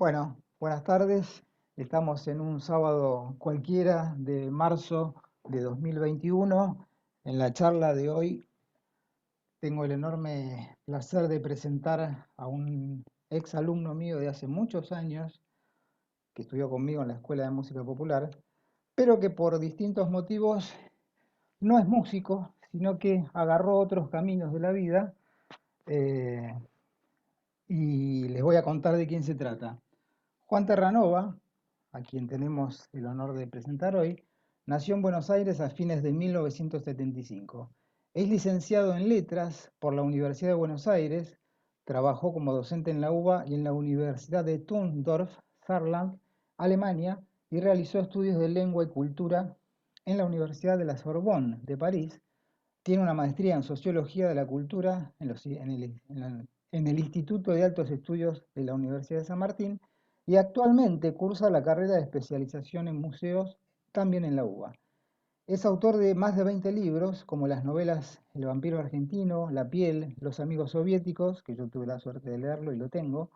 Bueno, buenas tardes. Estamos en un sábado cualquiera de marzo de 2021. En la charla de hoy tengo el enorme placer de presentar a un ex alumno mío de hace muchos años que estudió conmigo en la Escuela de Música Popular, pero que por distintos motivos no es músico, sino que agarró otros caminos de la vida. eh, y les voy a contar de quién se trata. Juan Terranova, a quien tenemos el honor de presentar hoy, nació en Buenos Aires a fines de 1975. Es licenciado en Letras por la Universidad de Buenos Aires, trabajó como docente en la UBA y en la Universidad de Turndorf, Saarland, Alemania, y realizó estudios de lengua y cultura en la Universidad de la Sorbonne de París. Tiene una maestría en Sociología de la Cultura en el Instituto de Altos Estudios de la Universidad de San Martín y actualmente cursa la carrera de especialización en museos también en la UBA. Es autor de más de 20 libros, como las novelas El vampiro argentino, La piel, Los amigos soviéticos, que yo tuve la suerte de leerlo y lo tengo,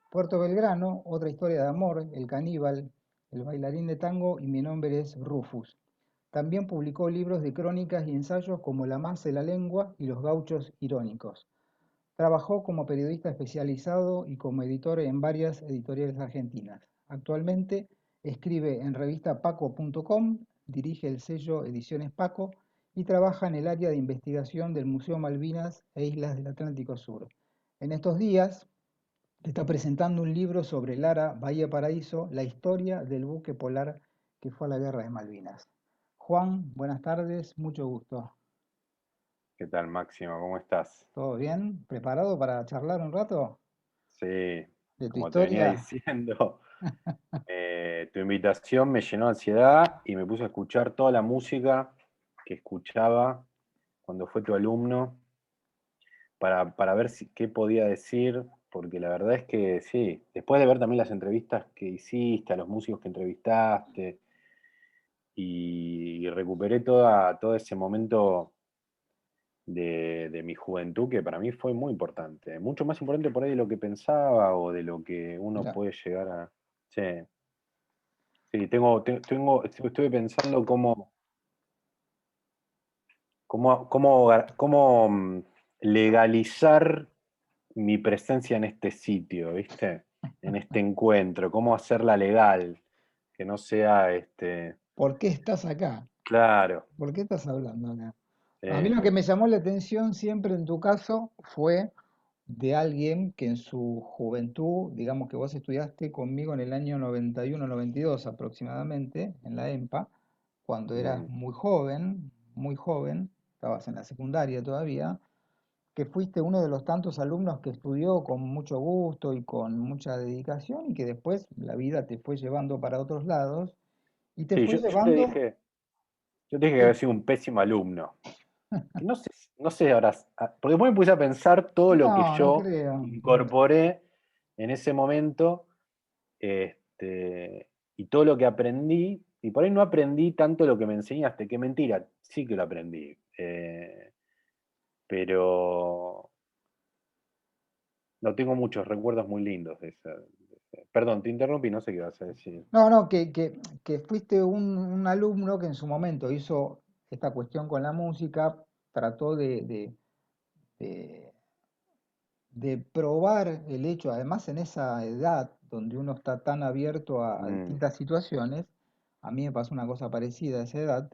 Puerto Belgrano, Otra historia de amor, El caníbal, El bailarín de tango y Mi nombre es Rufus. También publicó libros de crónicas y ensayos como La más de la lengua y Los gauchos irónicos. Trabajó como periodista especializado y como editor en varias editoriales argentinas. Actualmente escribe en revista paco.com, dirige el sello Ediciones Paco y trabaja en el área de investigación del Museo Malvinas e Islas del Atlántico Sur. En estos días está presentando un libro sobre Lara, Bahía Paraíso, la historia del buque polar que fue a la guerra de Malvinas. Juan, buenas tardes, mucho gusto. ¿Qué tal, Máximo? ¿Cómo estás? ¿Todo bien? ¿Preparado para charlar un rato Sí, de tu como te venía historia? diciendo, tu invitación me llenó de ansiedad y me puse a escuchar toda la música que escuchaba cuando fue tu alumno para ver qué podía decir, porque la verdad es que sí, después de ver también las entrevistas que hiciste, a los músicos que entrevistaste, y recuperé todo ese momento de mi juventud que para mí fue muy importante, mucho más importante por ahí de lo que pensaba o de lo que uno Mira, puede llegar a... Sí, sí, estuve pensando cómo legalizar mi presencia en este sitio, ¿viste? En este encuentro, cómo hacerla legal, que no sea ¿por qué estás acá? claro, ¿Por qué estás hablando acá? A mí sí, lo que me llamó la atención siempre en tu caso fue de alguien que en su juventud, digamos que vos estudiaste conmigo en el año 91-92 aproximadamente, en la EMPA, cuando eras mm, muy joven, estabas en la secundaria todavía, que fuiste uno de los tantos alumnos que estudió con mucho gusto y con mucha dedicación y que después la vida te fue llevando para otros lados y te sí, fue llevando... yo te dije que había Sí. sido un pésimo alumno. Que no sé ahora, porque después me puse a pensar todo lo que No, no yo creo. incorporé en ese momento, y todo lo que aprendí, y por ahí no aprendí tanto lo que me enseñaste, qué mentira, sí que lo aprendí. Pero no tengo muchos recuerdos muy lindos Perdón, te interrumpí, no sé qué vas a decir. No, no, que fuiste un alumno que en su momento hizo esta cuestión con la música, trató de- de probar el hecho, además en esa edad donde uno está tan abierto a Mm, distintas situaciones, a mí me pasó una cosa parecida a esa edad,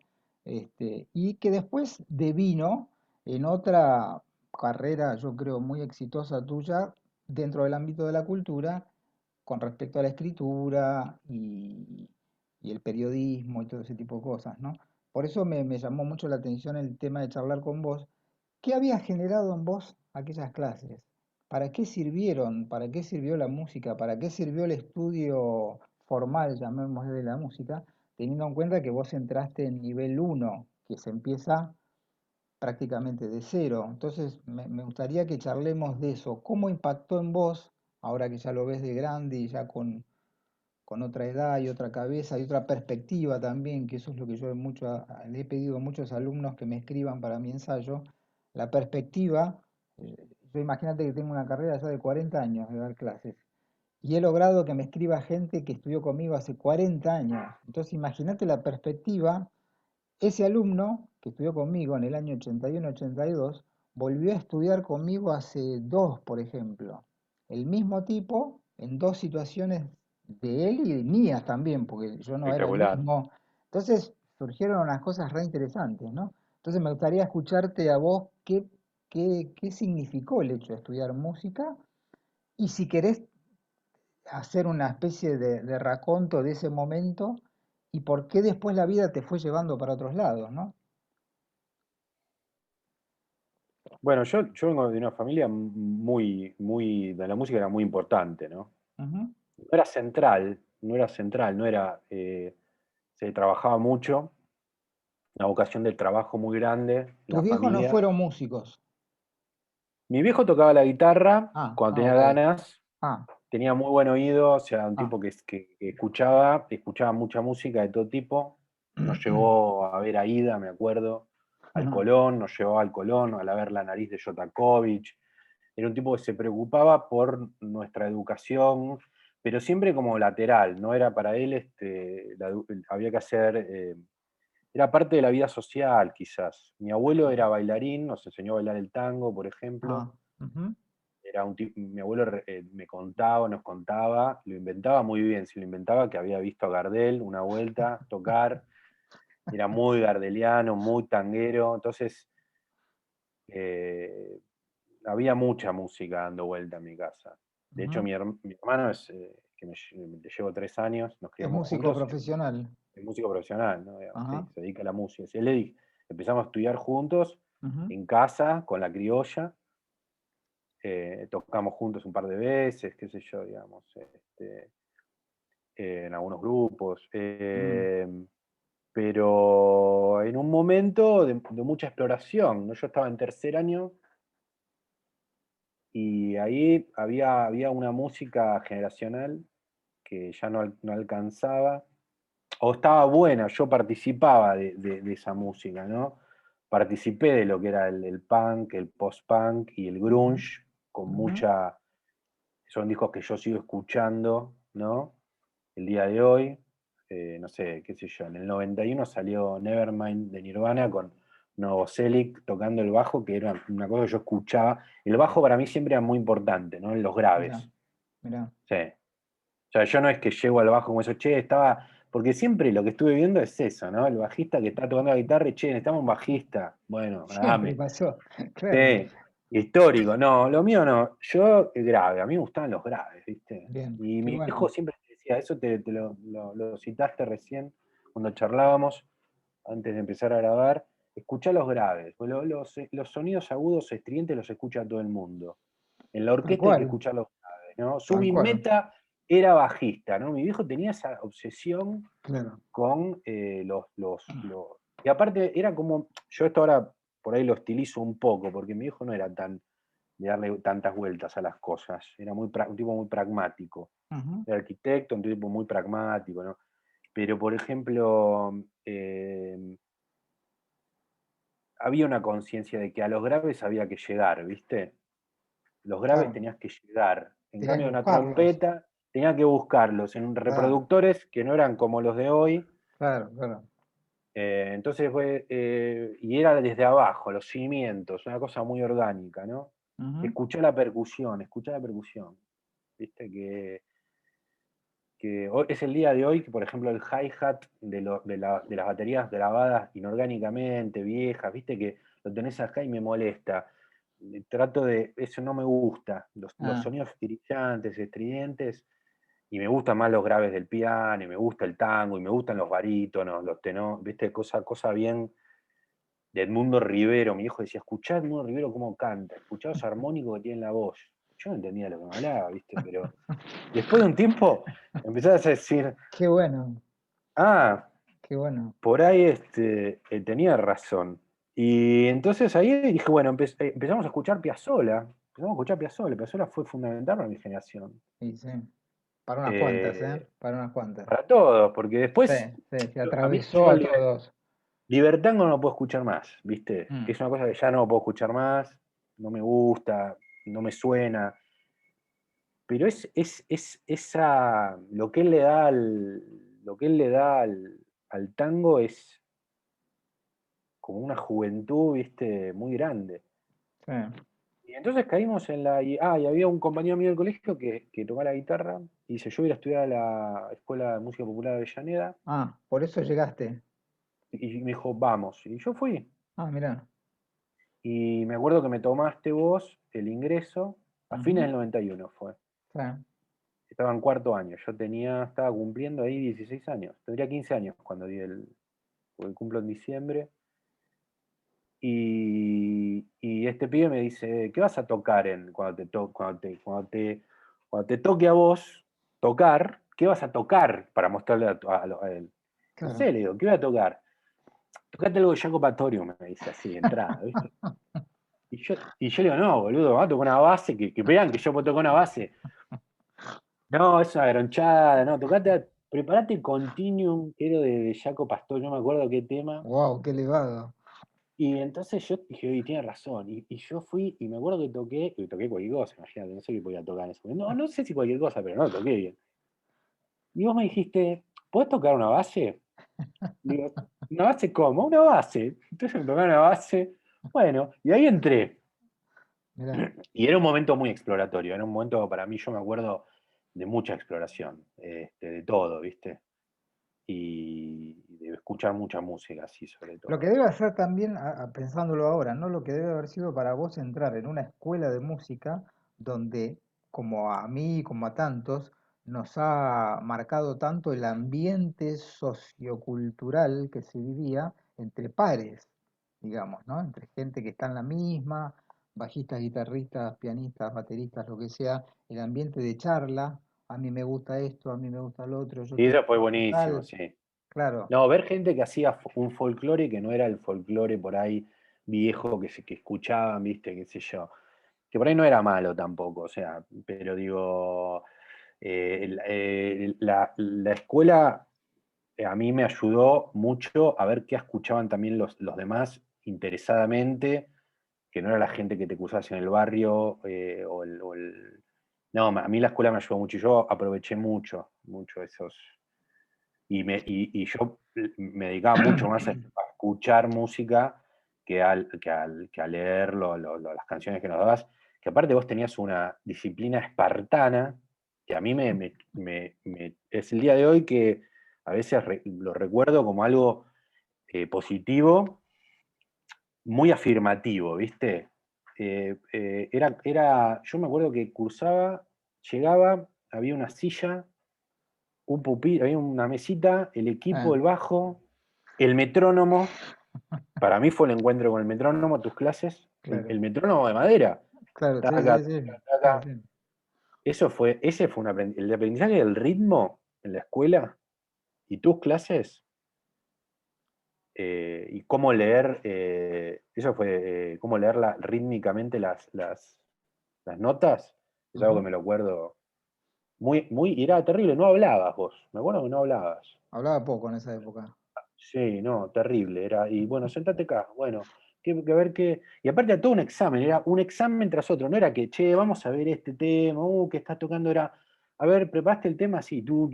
y que después devino en otra carrera, yo creo, muy exitosa tuya dentro del ámbito de la cultura, con respecto a la escritura y el periodismo y todo ese tipo de cosas, ¿no? Por eso me llamó mucho la atención el tema de charlar con vos. ¿Qué había generado en vos aquellas clases? ¿Para qué sirvieron? ¿Para qué sirvió la música? ¿Para qué sirvió el estudio formal, llamémosle, de la música? Teniendo en cuenta que vos entraste en nivel uno, que se empieza prácticamente de cero. Entonces, me gustaría que charlemos de eso. ¿Cómo impactó en vos, ahora que ya lo ves de grande y ya con otra edad y otra cabeza y otra perspectiva también, que eso es lo que yo le he pedido a muchos alumnos que me escriban para mi ensayo, la perspectiva, yo imagínate que tengo una carrera ya de 40 años de dar clases, y he logrado que me escriba gente que estudió conmigo hace 40 años. Entonces imagínate la perspectiva. Ese alumno que estudió conmigo en el año 81-82 volvió a estudiar conmigo hace dos, por ejemplo. El mismo tipo en dos situaciones de él y de mías también, porque yo no era el Espectacular. mismo. Entonces surgieron unas cosas re interesantes, ¿no? Entonces me gustaría escucharte a vos qué significó el hecho de estudiar música y si querés hacer una especie de raconto de ese momento y por qué después la vida te fue llevando para otros lados, ¿no? Bueno, yo vengo de una familia de la música era muy importante, ¿no? Ujú. No era central, no era central, no era, se trabajaba mucho, una vocación del trabajo muy grande, Tus la viejos no familia. fueron músicos. Mi viejo tocaba la guitarra cuando tenía Ok. ganas, Ah, tenía muy buen oído, o sea, un ah. tipo que escuchaba mucha música de todo tipo. Nos llevó a ver a Ida, me acuerdo, al Colón, nos llevó al Colón, a ver la nariz de Shostakovich. Era un tipo que se preocupaba por nuestra educación, pero siempre como lateral, no era para él, había que hacer, era parte de la vida social quizás. Mi abuelo era bailarín, nos enseñó a bailar el tango, por ejemplo. Ah, ujú. Era un tipo, mi abuelo me contaba, nos contaba, lo inventaba muy bien, se lo inventaba que había visto a Gardel una vuelta tocar, era muy gardeliano, muy tanguero, entonces eh, había mucha música dando vuelta en mi casa. De hecho, Ujú. mi hermano es, que le llevo 3 años, nos Es criamos músico juntos, profesional. es músico profesional, ¿no? Digamos, sí, Ajá. se dedica a la música. Sí, empezamos a estudiar juntos, Ujú. en casa, con la criolla, tocamos juntos un par de veces, qué sé yo, digamos, en algunos grupos. Mm. Pero en un momento de mucha exploración, ¿no? Yo estaba en tercer año y ahí había una música generacional que ya no alcanzaba, o estaba buena, yo participaba de esa música, ¿no? Participé de lo que era el punk, el post-punk y el Ujú. grunge, con Ujú. mucha, son discos que yo sigo escuchando, ¿no? El día de hoy, no sé, qué sé yo, en el 91 salió Nevermind de Nirvana con Novoselic tocando el bajo, que era una cosa que yo escuchaba. El bajo para mí siempre era muy importante, ¿no? En los Mirá, graves. mirá. Sí. O sea, yo no es que llego al bajo como eso, che, estaba. Porque siempre lo que estuve viendo es eso, ¿no? El bajista que está tocando la guitarra y che, necesitamos un bajista. Bueno, Siempre dame. pasó, claro. Sí, histórico. No, lo mío no. Yo, grave, a mí me gustaban los graves, ¿viste? Bien, Y qué mi viejo bueno. siempre me decía, eso te lo citaste recién cuando charlábamos, antes de empezar a grabar. Escuchá los graves. Los sonidos agudos estridentes los escucha todo el mundo. En la Tal orquesta hay que cual, escuchar los graves, ¿no? tal Subin cual. Meta era bajista, ¿no? Mi viejo tenía esa obsesión Claro. con y aparte era como, yo esto ahora por ahí lo estilizo un poco, porque mi hijo no era tan de darle tantas vueltas a las cosas, era un tipo muy pragmático, Ujú. era arquitecto, un tipo muy pragmático, ¿no? Pero, por ejemplo, había una conciencia de que a los graves había que llegar, ¿viste? Los graves Claro, tenías que llegar. En tenías que cambio, una buscarlos. trompeta tenías que buscarlos en Claro, reproductores que no eran como los de hoy. claro, claro. Entonces y era desde abajo, los cimientos, una cosa muy orgánica, ¿no? Ujú. Escuchá la percusión, viste que hoy, es el día de hoy que, por ejemplo, el hi-hat de las baterías grabadas inorgánicamente, viejas, viste que lo tenés acá y me molesta. Eso no me gusta, los Ah, sonidos brillantes, estridentes, y me gustan más los graves del piano, y me gusta el tango, y me gustan los barítonos, los tenores, viste, cosa bien de Edmundo Rivero. Mi hijo decía, escuchá a Edmundo Rivero cómo canta, escuchá los armónicos que tiene en la voz. Yo no entendía lo que me hablaba, viste, pero después de un tiempo empezás a decir, qué bueno, ah, qué bueno. por ahí tenía razón. Y entonces ahí dije, bueno, empezamos a escuchar Piazzolla. Empezamos a escuchar Piazzolla. Piazzolla fue fundamental para mi generación. Sí, sí. Para unas cuantas, ¿eh? Eh, Para unas cuantas. para todos, porque Sí, después, sí, se a mí, atravesó yo a todos. Libertango no lo puedo escuchar más, ¿viste? Mm. Es una cosa que ya no lo puedo escuchar más, no me gusta, no me suena. pero es esa, lo que él le da al tango es como una juventud, viste, muy grande. Sí. Y entonces caímos en y había un compañero mío del colegio que tocaba la guitarra, y dice, yo voy a ir a estudiar a la Escuela de Música Popular de Avellaneda, Ah, por eso llegaste. y me dijo, vamos, y yo fui. Ah, mirá. Y me acuerdo que me tomaste vos el ingreso, a fines Ujú. del 91 fue. Sí. Estaba en cuarto año, estaba cumpliendo ahí 16 años, tendría 15 años cuando porque cumplo en diciembre. Y este pibe me dice, ¿qué vas a tocar cuando te toque a vos tocar? ¿Qué vas a tocar para mostrarle a él? No Claro. sé, le digo, ¿qué voy a tocar? Tocate algo de Jaco Pastorius, me dice así, de entrada, ¿viste? Y yo le digo, no, boludo, vamos a tocar una base, que vean que yo puedo tocar una base. No, es una gronchada, no, preparate Continuum, que era de Jaco Pastorius, no me acuerdo qué tema. Wow, qué elevado. Y entonces yo dije, oye, tiene razón. Y yo fui, y me acuerdo que toqué cualquier cosa, imagínate, no sé qué podía tocar en ese momento. No, no sé si cualquier cosa, pero no, toqué bien. Y vos me dijiste, ¿podés tocar una base? Digo, ¿una base cómo? Una base. Entonces me tocaba una base. Bueno, y ahí entré. Mirá. Y era un momento muy exploratorio, era un momento para mí, yo me acuerdo de mucha exploración, de todo, ¿viste? Y de escuchar mucha música, así, sobre Lo que todo. debe ser también, pensándolo ahora, ¿no? Lo que debe haber sido para vos entrar en una escuela de música donde, como a mí, como a tantos, nos ha marcado tanto el ambiente sociocultural que se vivía entre pares, digamos, ¿no? Entre gente que está en la misma, bajistas, guitarristas, pianistas, bateristas, lo que sea, el ambiente de charla, a mí me gusta esto, a mí me gusta lo otro, yo Y estoy eso fue escuchando buenísimo, tal, sí. claro, No, ver gente que hacía un folclore que no era el folclore por ahí viejo que escuchaban, viste, qué sé yo. Que por ahí no era malo tampoco, o sea, pero digo, la escuela a mí me ayudó mucho a ver qué escuchaban también los demás interesadamente, que no era la gente que te cruzabas en el barrio, No, a mí la escuela me ayudó mucho y yo aproveché mucho, mucho esos y yo me dedicaba mucho más a escuchar música que a leer las canciones que nos dabas, que aparte vos tenías una disciplina espartana, que a mí es el día de hoy que a veces lo recuerdo como algo positivo, muy afirmativo, ¿viste? Yo me acuerdo que cursaba, llegaba, había una silla, un pupitre, había una mesita, el equipo, ah, el bajo, el metrónomo. Para mí fue el encuentro con el metrónomo, tus clases, el claro. metrónomo de madera. Claro, sí, Taca, sí, sí, taca, sí, taca. sí. Ese fue el aprendizaje del ritmo en la escuela y tus clases, y cómo leer, eso fue, cómo leer rítmicamente las notas, es algo que Ujú. me lo acuerdo y era terrible, no hablabas vos, me acuerdo que no hablabas. Hablaba poco en esa época. Sí, no, terrible. Y bueno, sentate acá. Bueno, que ver qué. Y aparte era todo un examen, era un examen tras otro. No era que, che, vamos a ver este tema, que estás tocando. Era, a ver, ¿preparaste el tema? Sí, tú.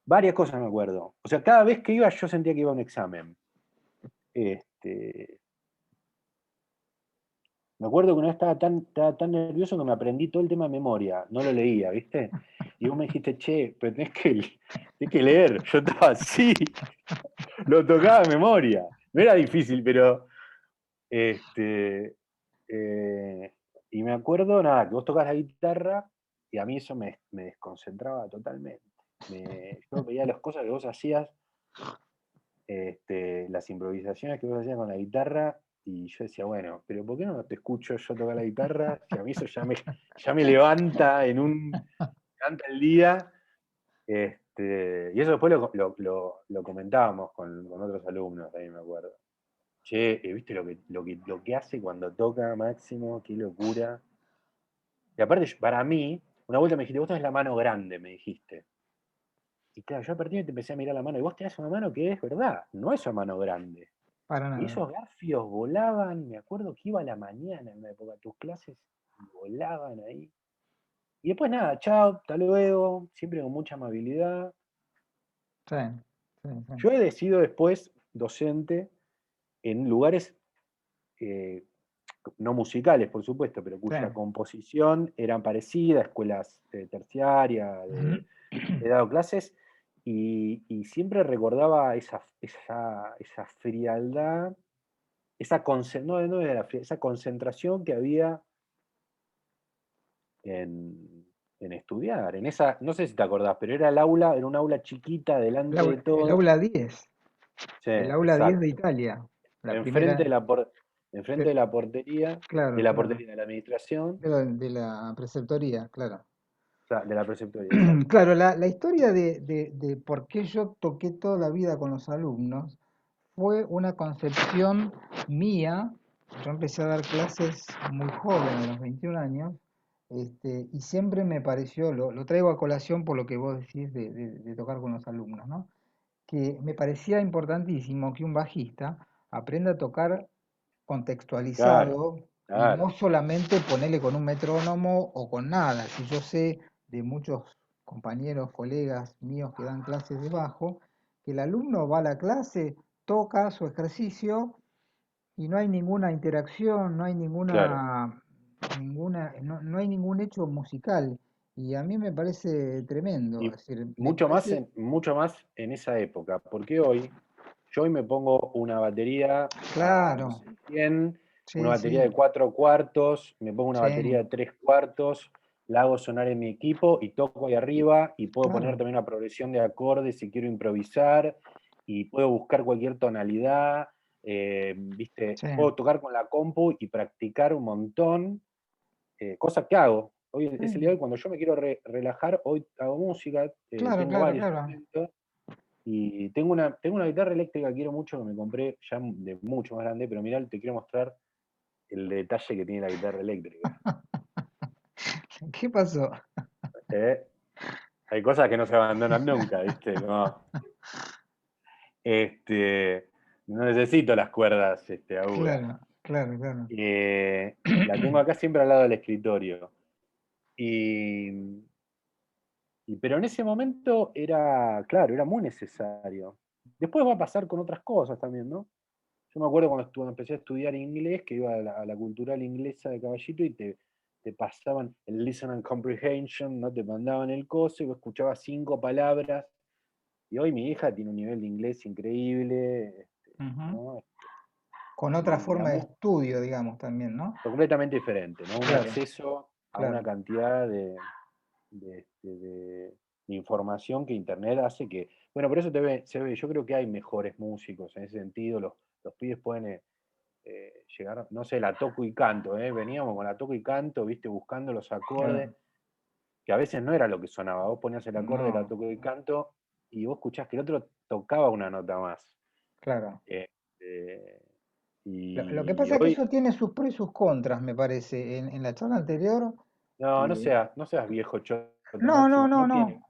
Varias cosas me acuerdo. O sea, cada vez que iba yo sentía que iba a un examen. Este, Me acuerdo que una vez estaba tan nervioso que me aprendí todo el tema de memoria. No lo leía, ¿viste? Y vos me dijiste, che, pero tenés que leer. Yo estaba así, lo tocaba de memoria. No era difícil, pero Este, eh, y me acuerdo, nada, que vos tocas la guitarra y a mí eso me desconcentraba totalmente. Yo veía las cosas que vos hacías, las improvisaciones que vos hacías con la guitarra y yo decía, bueno, pero ¿por qué no te escucho yo tocar la guitarra? Si a mí eso ya me levanta levanta el día. Y eso después lo comentábamos con otros alumnos, ahí me acuerdo. Che, ¿viste lo que hace cuando toca Máximo? Qué locura. Y aparte, para mí, una vuelta me dijiste, vos tenés la mano grande, me dijiste. Y claro, yo a partir de ahí te empecé a mirar la mano, y vos tenés una mano que es verdad, no es una mano grande. Para Y nada. esos garfios volaban, me acuerdo que iba a la mañana en una época a tus clases, y volaban ahí. Y después nada, chao, hasta luego, siempre con mucha amabilidad. Sí, sí, sí. Yo he sido después docente en lugares eh, no musicales, por supuesto, pero Sí. cuya composición eran parecida, escuelas terciarias, he dado clases, y siempre recordaba esa frialdad, no era la esa concentración que había en estudiar, en esa, no sé si te acordás, pero era el aula, era un aula chiquita delante de El todo. aula 10, Sí, el aula 10 de exacto. Italia, la Enfrente primera, de enfrente sí, de la portería, claro, claro, de la administración, de la preceptoría, claro. de la preceptoría, exacto. Claro, la historia de por qué yo toqué toda la vida con los alumnos fue una concepción mía. Yo empecé a dar clases muy joven, a los 21 años, y siempre me pareció, lo traigo a colación por lo que vos decís de tocar con los alumnos, ¿no? Que me parecía importantísimo que un bajista aprenda a tocar Claro, contextualizado y claro, no solamente ponerle con un metrónomo o con nada. Si yo sé de muchos compañeros, colegas míos que dan clases de bajo, que el alumno va a la clase, toca su ejercicio y no hay ninguna interacción, no hay claro. no hay ningún hecho musical. Y a mí me parece tremendo. Y Es decir, me parece, mucho más en esa época, porque yo hoy me pongo una batería a, no claro, sé, 100, una sí, batería sí, de 4 cuartos, me pongo una sí, batería de 3 cuartos, la hago sonar en mi equipo y toco ahí arriba y puedo poner claro, también una progresión de acordes si quiero improvisar y puedo buscar cualquier tonalidad, ¿viste? sí, Puedo tocar con la compu y practicar un montón, cosa que hago. Hoy es el día de sí, hoy, cuando yo me quiero relajar, hoy hago música, claro, tengo claro, varios claro. instrumentos y tengo una guitarra eléctrica que quiero mucho, que me compré ya de mucho más grande, pero mirá, te quiero mostrar el detalle que tiene la guitarra eléctrica. ¿Qué pasó? ¿Eh? Hay cosas que no se abandonan nunca, ¿viste? Este, no necesito las cuerdas agudas. Claro, claro, claro. La tengo acá siempre al lado del escritorio. Y, pero en ese momento era, claro, era muy necesario. Después va a pasar con otras cosas también, ¿no? Yo me acuerdo cuando empecé a estudiar inglés, que iba a la cultural inglesa de Caballito y te pasaban el listen and comprehension, no te mandaban el coso y vos escuchabas 5 palabras. Y hoy mi hija tiene un nivel de inglés increíble, Ujú. ¿no? Con otra Y forma de estudio, digamos, también, ¿no? completamente diferente, ¿no? Un Claro, acceso a una claro. cantidad de información que Internet hace que, bueno, por eso se ve, yo creo que hay mejores músicos en ese sentido, los pibes pueden llegar, no sé, la toco y canto, veníamos con la toco y canto, viste, buscando los acordes, Claro. que a veces no era lo que sonaba, vos ponías el acorde de la No, toco y canto y vos escuchás que el otro tocaba una nota más. claro. Eh, eh, Lo que y pasa es que hoy, eso tiene sus pros y sus contras, me parece. En la charla anterior, no, eh, no seas viejo choto, no, no, Máximo, no, no.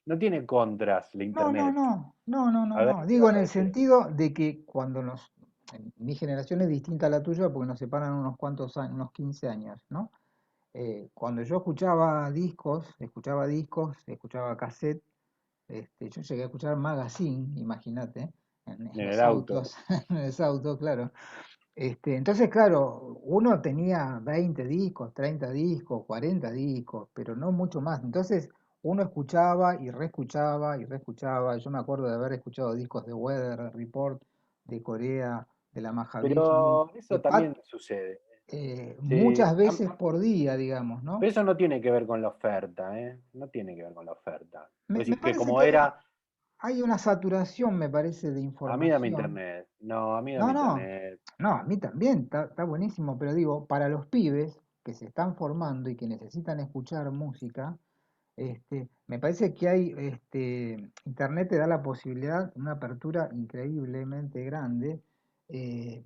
no tiene contras la No, no, internet. no, no, no, no, A ver, no. ¿qué Digo vas en a el decir? sentido de que mi generación es distinta a la tuya porque nos separan unos cuantos años, unos 15 años, ¿no? Cuando yo escuchaba discos, escuchaba cassette, yo llegué a escuchar magazine, imagínate, en En el los auto. autos, en los autos, claro. Entonces, claro, uno tenía 20 discos, 30 discos, 40 discos, pero no mucho más. Entonces, uno escuchaba y reescuchaba y reescuchaba. Yo me acuerdo de haber escuchado discos de Weather Report, de Corea, de la Mahavishnu, Pero de eso Pat, también sucede. Sí, muchas veces por día, digamos, ¿no? pero eso no tiene que ver con la oferta, ¿eh? No tiene que ver con la oferta. Vos Me decís que parece como que era, hay una saturación, me parece, de a mí dame información. internet. No, a mí dame No, no, internet. no, a mí también está buenísimo, pero digo, para los pibes que se están formando y que necesitan escuchar música, me parece que Internet te da la posibilidad, una apertura increíblemente grande,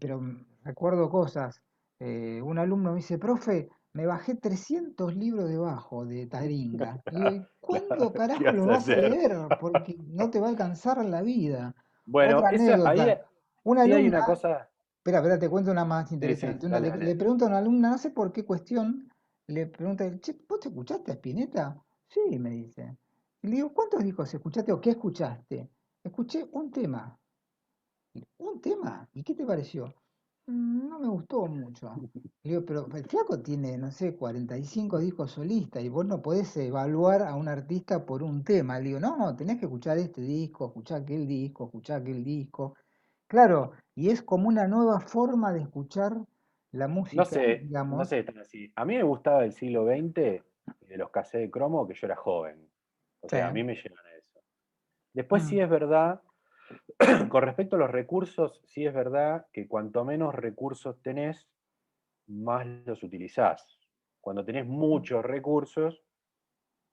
pero recuerdo cosas. Un alumno me dice, profe, me bajé 300 libros de bajo de Taringa. Le digo, ¿y cuándo ¿Qué carajo vas los a vas a hacer? leer? Porque no te va a alcanzar la vida. Bueno, Otra ahí anécdota. Una sí hay una alumna, cosa. espera, te cuento una más Sí, sí, interesante. dale, Le dale. pregunto a una alumna, no sé por qué cuestión, le pregunta, che, ¿vos escuchaste a Spinetta? Sí, me dice. Y le digo, ¿cuántos discos escuchaste o qué escuchaste? Escuché un tema. ¿Un tema? ¿Y qué te pareció? No me gustó mucho. Le digo, pero el flaco tiene, no sé, 45 discos solistas y vos no podés evaluar a un artista por un tema. Le digo, no, tenés que escuchar este disco, escuchar aquel disco, escuchar aquel disco. Claro, y es como una nueva forma de escuchar la No música, sé, no digamos. sé tan así. A mí me gustaba del siglo XX, de los cassettes de cromo, que yo era joven. O Sí. sea, a mí me llegan a eso. Después sí Mm, es verdad, con respecto a los recursos, sí es verdad que cuanto menos recursos tenés, más los utilizás. Cuando tenés muchos recursos,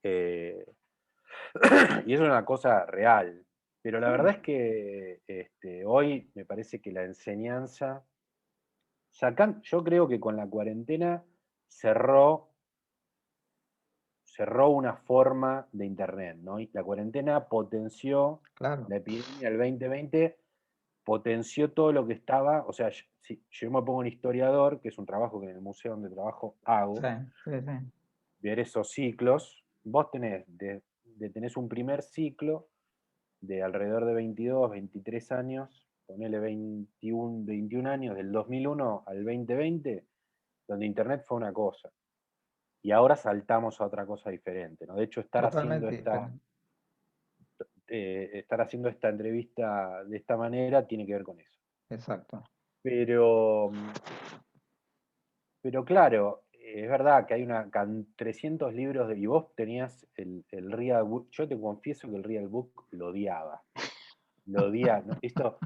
eh, y eso es una cosa real. Pero la verdad sí, es que hoy me parece que la enseñanza, yo creo que con la cuarentena cerró, cerró una forma de Internet, ¿no? Y la cuarentena potenció, claro. la epidemia del 2020 potenció todo lo que estaba, o sea, si yo me pongo un historiador, que es un trabajo que en el museo donde trabajo Sí, hago, sí, sí. ver esos ciclos, vos tenés un primer ciclo de alrededor de 22, 23 años, ponele 21 años, del 2001 al 2020, donde Internet fue una cosa. Y ahora saltamos a otra cosa diferente, ¿no? De hecho, Totalmente diferente. estar haciendo esta entrevista de esta manera tiene que ver con eso. Exacto. Pero, pero claro, es verdad que hay 300 libros y vos tenías el Real Book. Yo te confieso que el Real Book lo odiaba. Lo odiaba. ¿No? Esto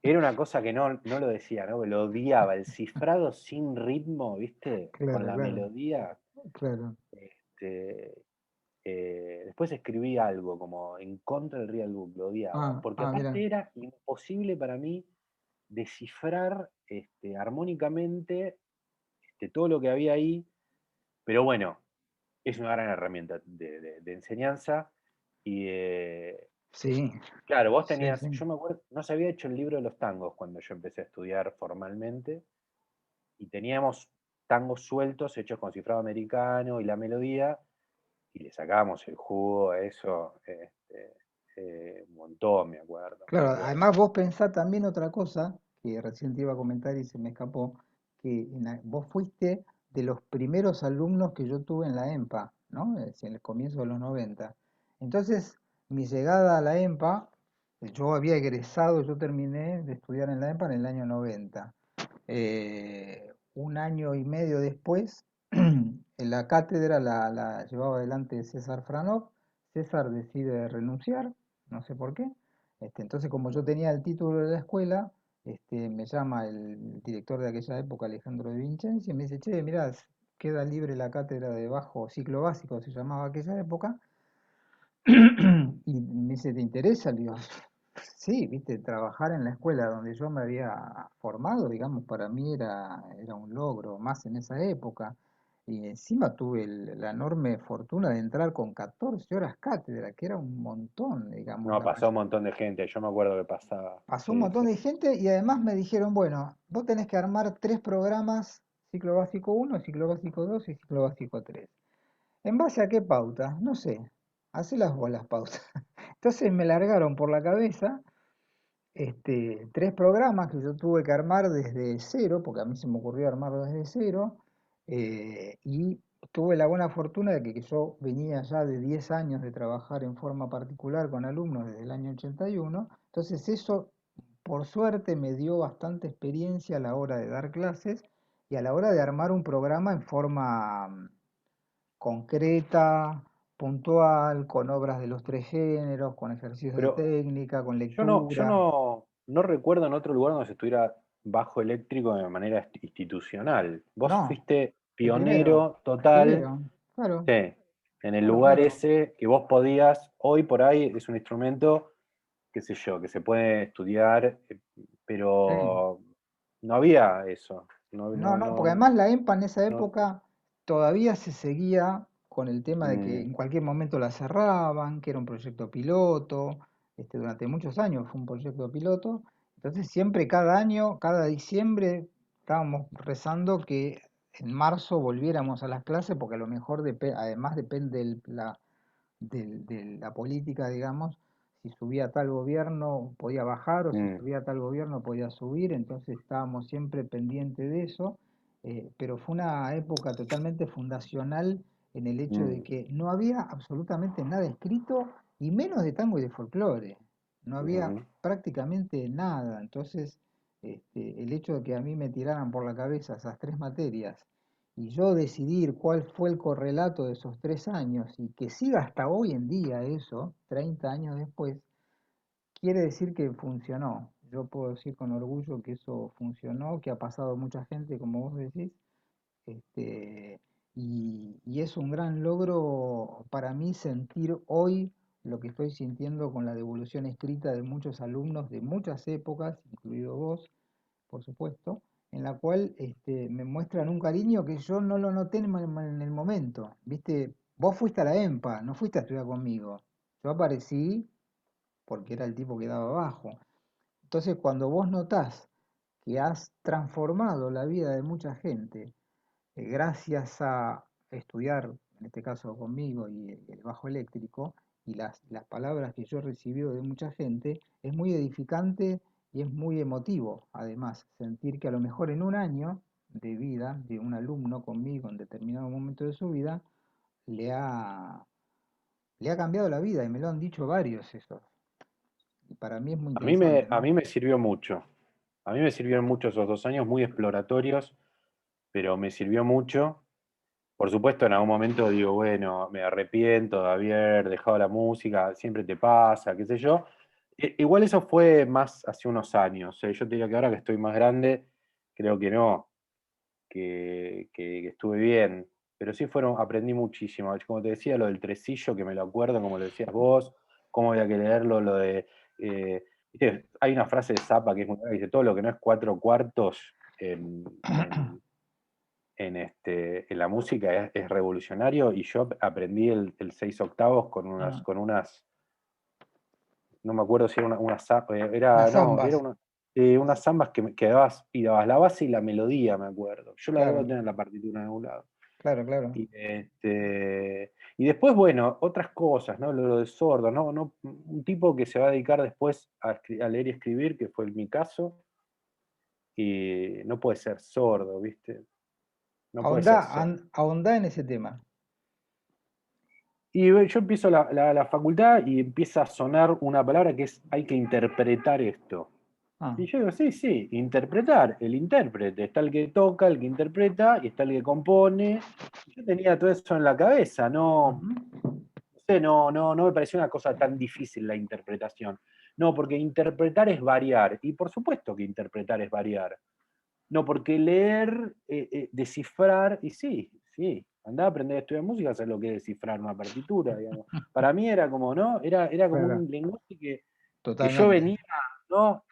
era una cosa que no lo decía, ¿no? Lo odiaba. El cifrado sin ritmo, ¿viste? Con Claro, la claro, melodía. claro. Este, después escribí algo como en contra del Real Book, lo odiaba. Porque Mira. aparte era imposible para mí descifrar armónicamente todo lo que había ahí, pero bueno, es una gran herramienta de enseñanza. Y Sí, claro, vos sí, tenías, sí. yo me acuerdo, no se había hecho el libro de los tangos cuando yo empecé a estudiar formalmente, y teníamos tangos sueltos hechos con cifrado americano y la melodía, y le sacábamos el jugo a eso, un montón, me acuerdo, me Claro, acuerdo. además vos pensás también otra cosa que recién te iba a comentar y se me escapó, que vos fuiste de los primeros alumnos que yo tuve en la EMPA, ¿no? Es decir, en el comienzo de los 90. Entonces, mi llegada a la EMPA, yo había egresado, yo terminé de estudiar en la EMPA en el año 90. Un año y medio después, en la cátedra la llevaba adelante César Franov. César decide renunciar, no sé por qué. Entonces, como yo tenía el título de la escuela, me llama el director de aquella época, Alejandro de Vincenzi, y me dice, che, mirá, queda libre la cátedra de bajo ciclo básico, se llamaba aquella época, y me dice, ¿te interesa? Le digo, sí, viste, trabajar en la escuela donde yo me había formado, digamos, para mí era un logro, más en esa época. Y encima tuve la enorme fortuna de entrar con 14 horas cátedra, que era un montón, digamos, No, pasó un montón de gente, yo me acuerdo que pasaba. pasó un Sí, montón sí. de gente y además me dijeron, bueno, vos tenés que armar tres programas, ciclo básico uno, ciclo básico 2 y ciclo básico 3. ¿En base a qué pauta? No sé, hacé las bolas pautas. Entonces me largaron por la cabeza tres programas que yo tuve que armar desde cero, porque a mí se me ocurrió armarlo desde cero, y tuve la buena fortuna de que yo venía ya de 10 años de trabajar en forma particular con alumnos desde el año 81, entonces eso por suerte me dio bastante experiencia a la hora de dar clases y a la hora de armar un programa en forma concreta, puntual, con obras de los tres géneros, con ejercicios de Pero técnica, con yo lectura. no recuerdo en otro lugar donde se estuviera bajo eléctrico de manera institucional. Vos No, fuiste el primero, pionero el total, primero, claro, sí, en el claro, lugar claro. ese que vos podías, hoy por ahí es un instrumento, qué sé yo, que se puede estudiar, Sí. pero no había eso. No, No, no, no, porque no, además la EMPA en esa no, época todavía se seguía con el tema de que mm, en cualquier momento la cerraban, que era un proyecto piloto, durante muchos años fue un proyecto piloto, entonces siempre cada año, cada diciembre, estábamos rezando que en marzo volviéramos a las clases, porque a lo mejor además depende de la política, digamos, si subía tal gobierno podía bajar o si Mm, subía tal gobierno podía subir, entonces estábamos siempre pendientes de eso, pero fue una época totalmente fundacional en el hecho de mm, que no había absolutamente nada escrito y menos de tango y de folclore, no había ujú. prácticamente nada, entonces el hecho de que a mí me tiraran por la cabeza esas tres materias y yo decidir cuál fue el correlato de esos 3 años y que siga hasta hoy en día eso, 30 años después, quiere decir que funcionó. Yo puedo decir con orgullo que eso funcionó, que ha pasado mucha gente, como vos decís, este, y es un gran logro para mí sentir hoy lo que estoy sintiendo con la devolución escrita de muchos alumnos de muchas épocas, incluido vos, por supuesto, en la cual me muestran un cariño que yo no lo noté en el momento. Viste, vos fuiste a la EMPA, no fuiste a estudiar conmigo. Yo aparecí porque era el tipo que daba abajo. Entonces, cuando vos notás que has transformado la vida de mucha gente, gracias a estudiar, en este caso conmigo, y el bajo eléctrico, y las palabras que yo he recibido de mucha gente, es muy edificante y es muy emotivo, además, sentir que a lo mejor en un año de vida de un alumno conmigo en determinado momento de su vida, le ha, le ha cambiado la vida, y me lo han dicho varios esos. Y para mí es muy interesante, A ¿no? mí me sirvió mucho. A mí me sirvieron mucho esos 2 años muy exploratorios, pero me sirvió mucho. Por supuesto, en algún momento digo, bueno, me arrepiento de haber dejado la música, siempre te pasa, qué sé yo. Igual eso fue más hace unos años. Yo te diría que ahora que estoy más grande, creo que no, que estuve bien. Pero sí aprendí muchísimo. Como te decía, lo del tresillo, que me lo acuerdo, como lo decías vos, cómo había que leerlo, lo de. ¿Viste? Hay una frase de Zappa que es muy buena, que dice: todo lo que no es cuatro cuartos en la música es revolucionario, y yo aprendí el seis octavos Ah, con unas, no me acuerdo si era las no, era zambas, unas zambas que dabas la base y la melodía, me acuerdo. Yo la debo claro, tener en la partitura en algún lado. claro, claro. Y después, bueno, otras cosas, ¿no? Lo de sordo, ¿no? Un tipo que se va a dedicar después a leer y escribir, que fue mi caso, y no puede ser sordo, ¿viste? No puede Ahondá, ser sordo. ahondá en ese tema. Y yo empiezo la facultad y empieza a sonar una palabra que es: hay que interpretar esto. Ah, Y yo digo, sí, sí, interpretar, el intérprete. Está el que toca, el que interpreta, y está el que compone. Yo tenía todo eso en la cabeza, no, ujú, no sé, no me pareció una cosa tan difícil la interpretación. No, porque interpretar es variar, y por supuesto que interpretar es variar. No, porque leer, descifrar, y sí, sí, andá a aprender a estudiar música, hacer lo que es descifrar una partitura, digamos. Para mí era como, ¿no? Era como claro, un lenguaje que yo totalmente. venía, ¿no?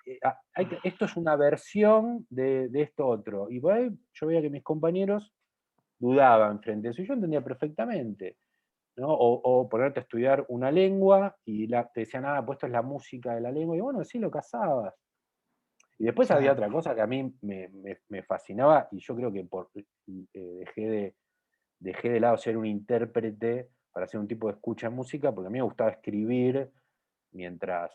Esto es una versión de esto otro. Y por ahí yo veía que mis compañeros dudaban frente a eso, y yo entendía perfectamente, ¿no? O ponerte a estudiar una lengua y te decían: ah, pues esto es la música de la lengua, y bueno, sí, lo casabas. Y después había Claro, otra cosa que a mí me fascinaba, y yo creo que dejé de lado ser un intérprete para ser un tipo de escucha música, porque a mí me gustaba escribir mientras,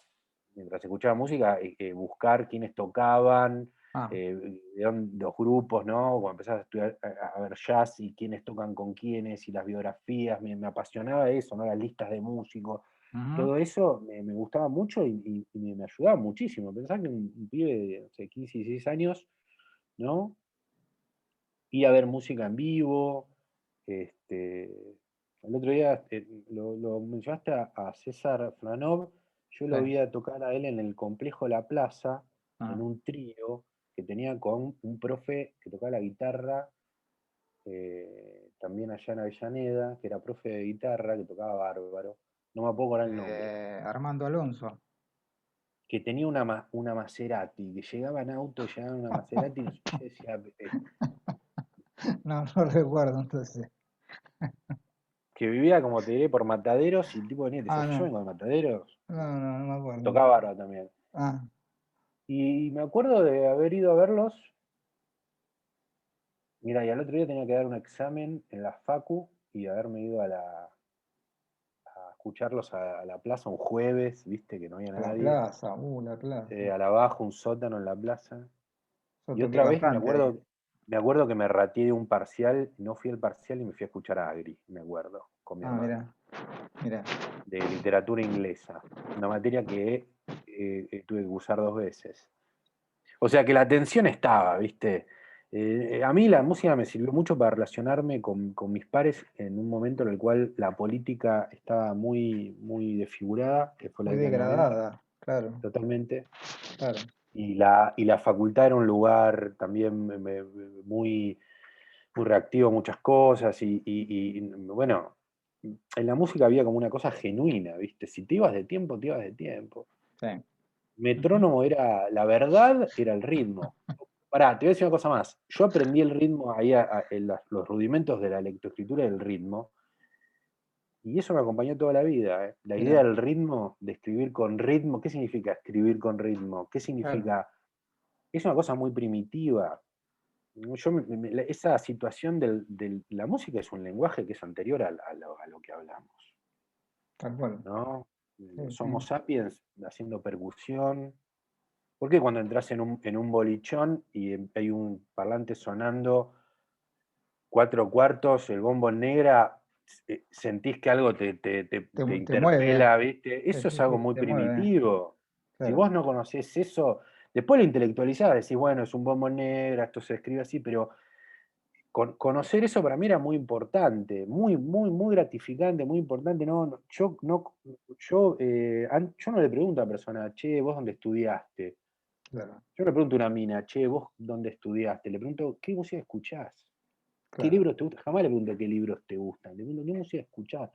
mientras escuchaba música, buscar quiénes tocaban, ah, los grupos, ¿no? Cuando empezás a estudiar, a ver jazz, y quiénes tocan con quiénes, y las biografías, me apasionaba eso, ¿no? Las listas de músicos, ujú, todo eso me gustaba mucho, y me ayudaba muchísimo. Pensá que un pibe de, no sé, 15, 16 años, ¿no? Ir a ver música en vivo. Este, el otro día, lo mencionaste a César Franov. Yo sí, lo vi a tocar a él en el Complejo La Plaza, en ah, un trío que tenía con un profe que tocaba la guitarra, también allá en Avellaneda, que era profe de guitarra, que tocaba bárbaro. No me puedo acordar el nombre. Armando Alonso. Que tenía una Maserati, que llegaba en auto, llegaba en una Maserati, y yo decía, No, no recuerdo entonces. que vivía, como te diré, por Mataderos, y el tipo venía y te decía: Ah, yo no, vengo de Mataderos, no, no, no me acuerdo. tocaba bárbaro también. Y me acuerdo de haber ido a verlos, Mira, y al otro día tenía que dar un examen en la Facu y haberme ido a escucharlos a la plaza un jueves, viste, que no había A la nadie. plaza, la plaza. Al abajo, un sótano en la plaza. Yo Y toqué otra vez bastante ahí. me acuerdo que me rateé de un parcial, no fui al parcial y me fui a escuchar a Agri, me acuerdo, con mi Ah, hermano, mira, mira. de literatura inglesa, una materia que tuve que usar 2 veces. O sea que la atención estaba, ¿viste? A mí la música me sirvió mucho para relacionarme con mis pares en un momento en el cual la política estaba muy, muy desfigurada, que fue la Muy década del 90, degradada, claro, totalmente. claro. Y la facultad era un lugar también muy, muy reactivo a muchas cosas. Bueno, en la música había como una cosa genuina, ¿viste? Si te ibas de tiempo, te ibas de tiempo. Sí. Ujú. Metrónomo era, la verdad, era el ritmo. Pará, te voy a decir una cosa más. Yo aprendí el ritmo ahí, en los rudimentos de la lectoescritura del ritmo, y eso me acompañó toda la vida, ¿eh? La idea Mira, del ritmo, de escribir con ritmo, ¿qué significa escribir con ritmo? ¿Qué claro, significa? Es una cosa muy primitiva. Esa situación la música es un lenguaje que es anterior a lo que hablamos, tal cual. ¿no? Sí, Los sí. Homo sapiens haciendo percusión. ¿Por qué cuando entras en un bolichón y hay un parlante sonando 4 cuartos, el bombo en negra, sentís que algo te Te mueve, interpela, ¿viste? sí, Eso es sí, algo sí, muy te mueve, primitivo. Si claro. vos no conocés eso, después lo intelectualizás, decís, bueno, es un bombo en negra, esto se escribe así, pero conocer eso para mí era muy importante, muy, muy, muy gratificante, muy importante. Yo no le pregunto a la persona, che, ¿vos dónde estudiaste? Claro, Yo le pregunto a una mina, che, ¿vos dónde estudiaste? Le pregunto, ¿qué música escuchás? ¿Qué claro. libros te gustan? Jamás le pregunto qué libros te gustan. Le pregunto, ¿qué música escuchás?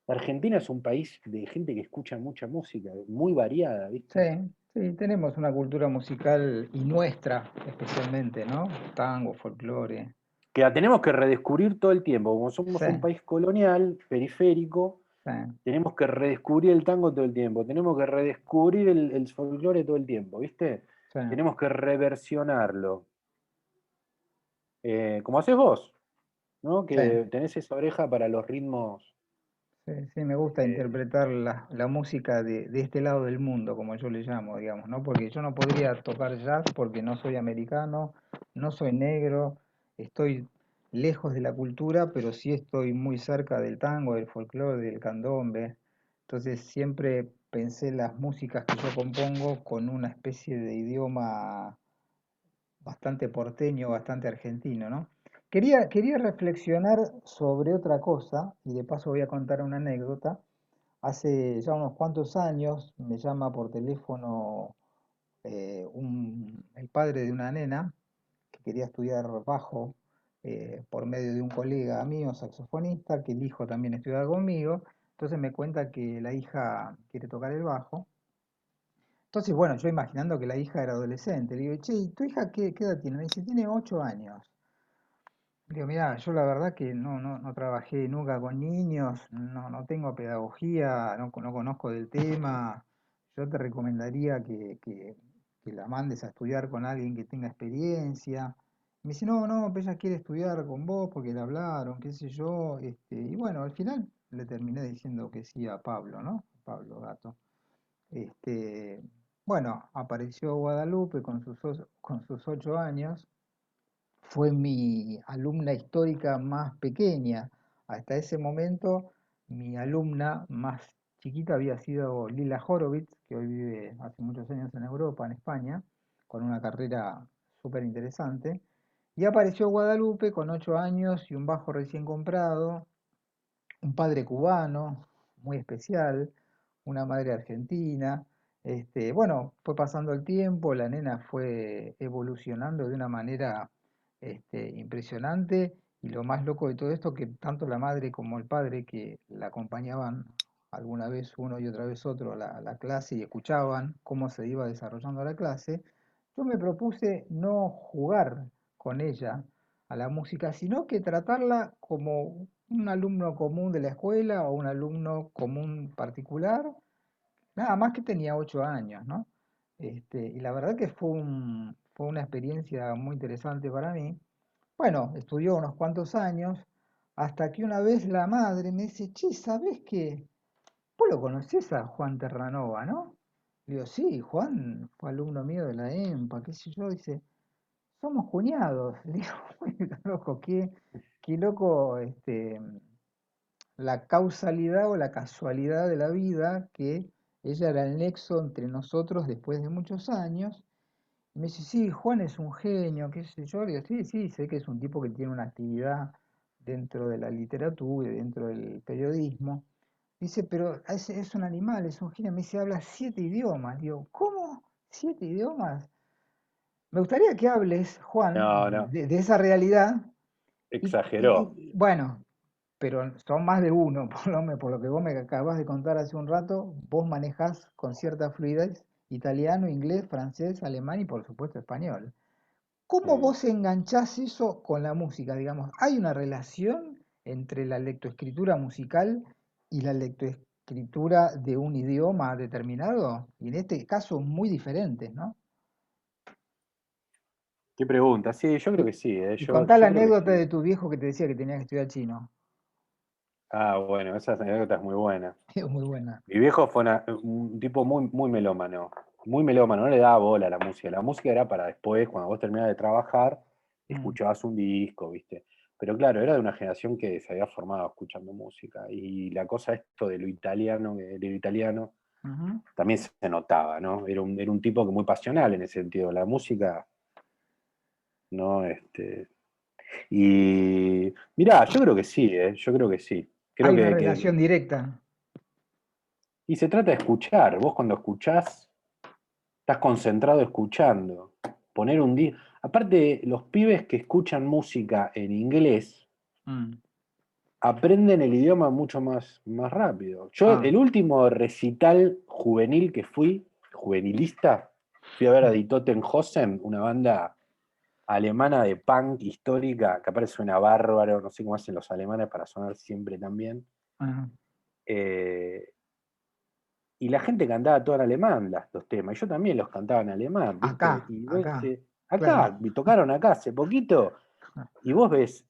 Argentina es un país de gente que escucha mucha música, muy variada, Sí, ¿viste? sí, tenemos una cultura musical y nuestra especialmente, ¿no? Tango, folclore. Que la tenemos que redescubrir todo el tiempo. Como somos Sí, un país colonial, periférico, sí, tenemos que redescubrir el tango todo el tiempo, tenemos que redescubrir el folclore todo el tiempo, ¿viste? sí, Tenemos que reversionarlo. Como haces vos, ¿no? sí. Que tenés esa oreja para los ritmos. Sí, sí, me gusta eh, interpretar la música de este lado del mundo, como yo le llamo, digamos, ¿no? Porque yo no podría tocar jazz porque no soy americano, no soy negro, estoy lejos de la cultura, pero sí estoy muy cerca del tango, del folclore, del candombe. Entonces siempre pensé las músicas que yo compongo con una especie de idioma bastante porteño, bastante argentino, ¿no? Quería reflexionar sobre otra cosa y de paso voy a contar una anécdota. Hace ya unos cuantos años me llama por teléfono el padre de una nena que quería estudiar bajo por medio de un colega mío, saxofonista, que el hijo también estudia conmigo. Entonces me cuenta que la hija quiere tocar el bajo. Entonces, bueno, yo imaginando que la hija era adolescente, le digo, che, ¿y tu hija qué edad tiene? Me dice, tiene 8 años. Le digo, mira, yo la verdad que no trabajé nunca con niños, no tengo pedagogía, no conozco del tema. Yo te recomendaría que la mandes a estudiar con alguien que tenga experiencia. Me dice, no, pero ella quiere estudiar con vos porque le hablaron, qué sé yo. Y bueno, al final le terminé diciendo que sí a Pablo, ¿no? Pablo Gato. Este, bueno, apareció Guadalupe con sus 8 años, fue mi alumna histórica más pequeña. Hasta ese momento, mi alumna más chiquita había sido Lila Horowitz, que hoy vive hace muchos años en Europa, en España, con una carrera súper interesante. Y apareció Guadalupe con 8 años y un bajo recién comprado, un padre cubano, muy especial, una madre argentina. Bueno, fue pasando el tiempo, la nena fue evolucionando de una manera impresionante y lo más loco de todo esto que tanto la madre como el padre que la acompañaban alguna vez uno y otra vez otro a la clase y escuchaban cómo se iba desarrollando la clase, yo me propuse no jugar con ella a la música, sino que tratarla como un alumno común de la escuela o un alumno común particular, nada más que tenía 8 años, ¿no? Y la verdad que fue una experiencia muy interesante para mí, Bueno, estudió unos cuantos años, hasta que una vez la madre me dice, che, ¿sabés qué? Vos lo conocés a Juan Terranova, ¿no? Le digo, sí, Juan fue alumno mío de la EMPA, qué sé yo. Dice, somos cuñados. Le digo, "Uy, loco, qué loco la causalidad o la casualidad de la vida, que ella era el nexo entre nosotros después de muchos años. Y me dice, sí, Juan es un genio, qué sé yo. Le digo, sí, sí, sé que es un tipo que tiene una actividad dentro de la literatura y dentro del periodismo. Dice, pero es un animal, es un genio. Me dice, habla 7 idiomas. Digo, ¿cómo? ¿7 idiomas? Me gustaría que hables, Juan, No, no, de esa realidad. exageró. Bueno, pero son más de uno, por lo que vos me acabas de contar hace un rato, vos manejás con cierta fluidez italiano, inglés, francés, alemán y por supuesto español. ¿Cómo Mm. vos enganchás eso con la música? Digamos, ¿hay una relación entre la lectoescritura musical y la lectoescritura de un idioma determinado? Y en este caso muy diferentes, ¿no? ¿Qué pregunta? Sí, yo creo que sí, Y yo, contá la yo creo que anécdota sí. de tu viejo que te decía que tenías que estudiar chino. Ah, bueno, esa anécdota es muy buena. Es muy buena. Mi viejo fue un tipo muy melómano, no le daba bola a la música. La música era para después, cuando vos terminabas de trabajar, Mm. escuchabas un disco, ¿viste? Pero claro, era de una generación que se había formado escuchando música. Y la cosa esto de lo italiano, Ujú. también se notaba, ¿no? Era un tipo que muy pasional en ese sentido. La música, ¿no? Y mirá, yo creo que sí, yo creo que sí. Creo Hay una que relación directa. y se trata de escuchar. Vos cuando escuchás, estás concentrado escuchando. Poner un día. Aparte, los pibes que escuchan música en inglés Mm. aprenden el idioma mucho más rápido. Yo, Ah, el último recital juvenil que fui, juvenilista, fui a ver a mm, Die Toten Hosen, una banda alemana de punk histórica, que aparte suena bárbaro, no sé cómo hacen los alemanes para sonar siempre tan bien. ajá. Eh, y la gente cantaba todo en alemán los temas, y yo también los cantaba en alemán, ¿viste? Y vos Acá, decís, claro. acá, me tocaron acá hace poquito, y vos ves,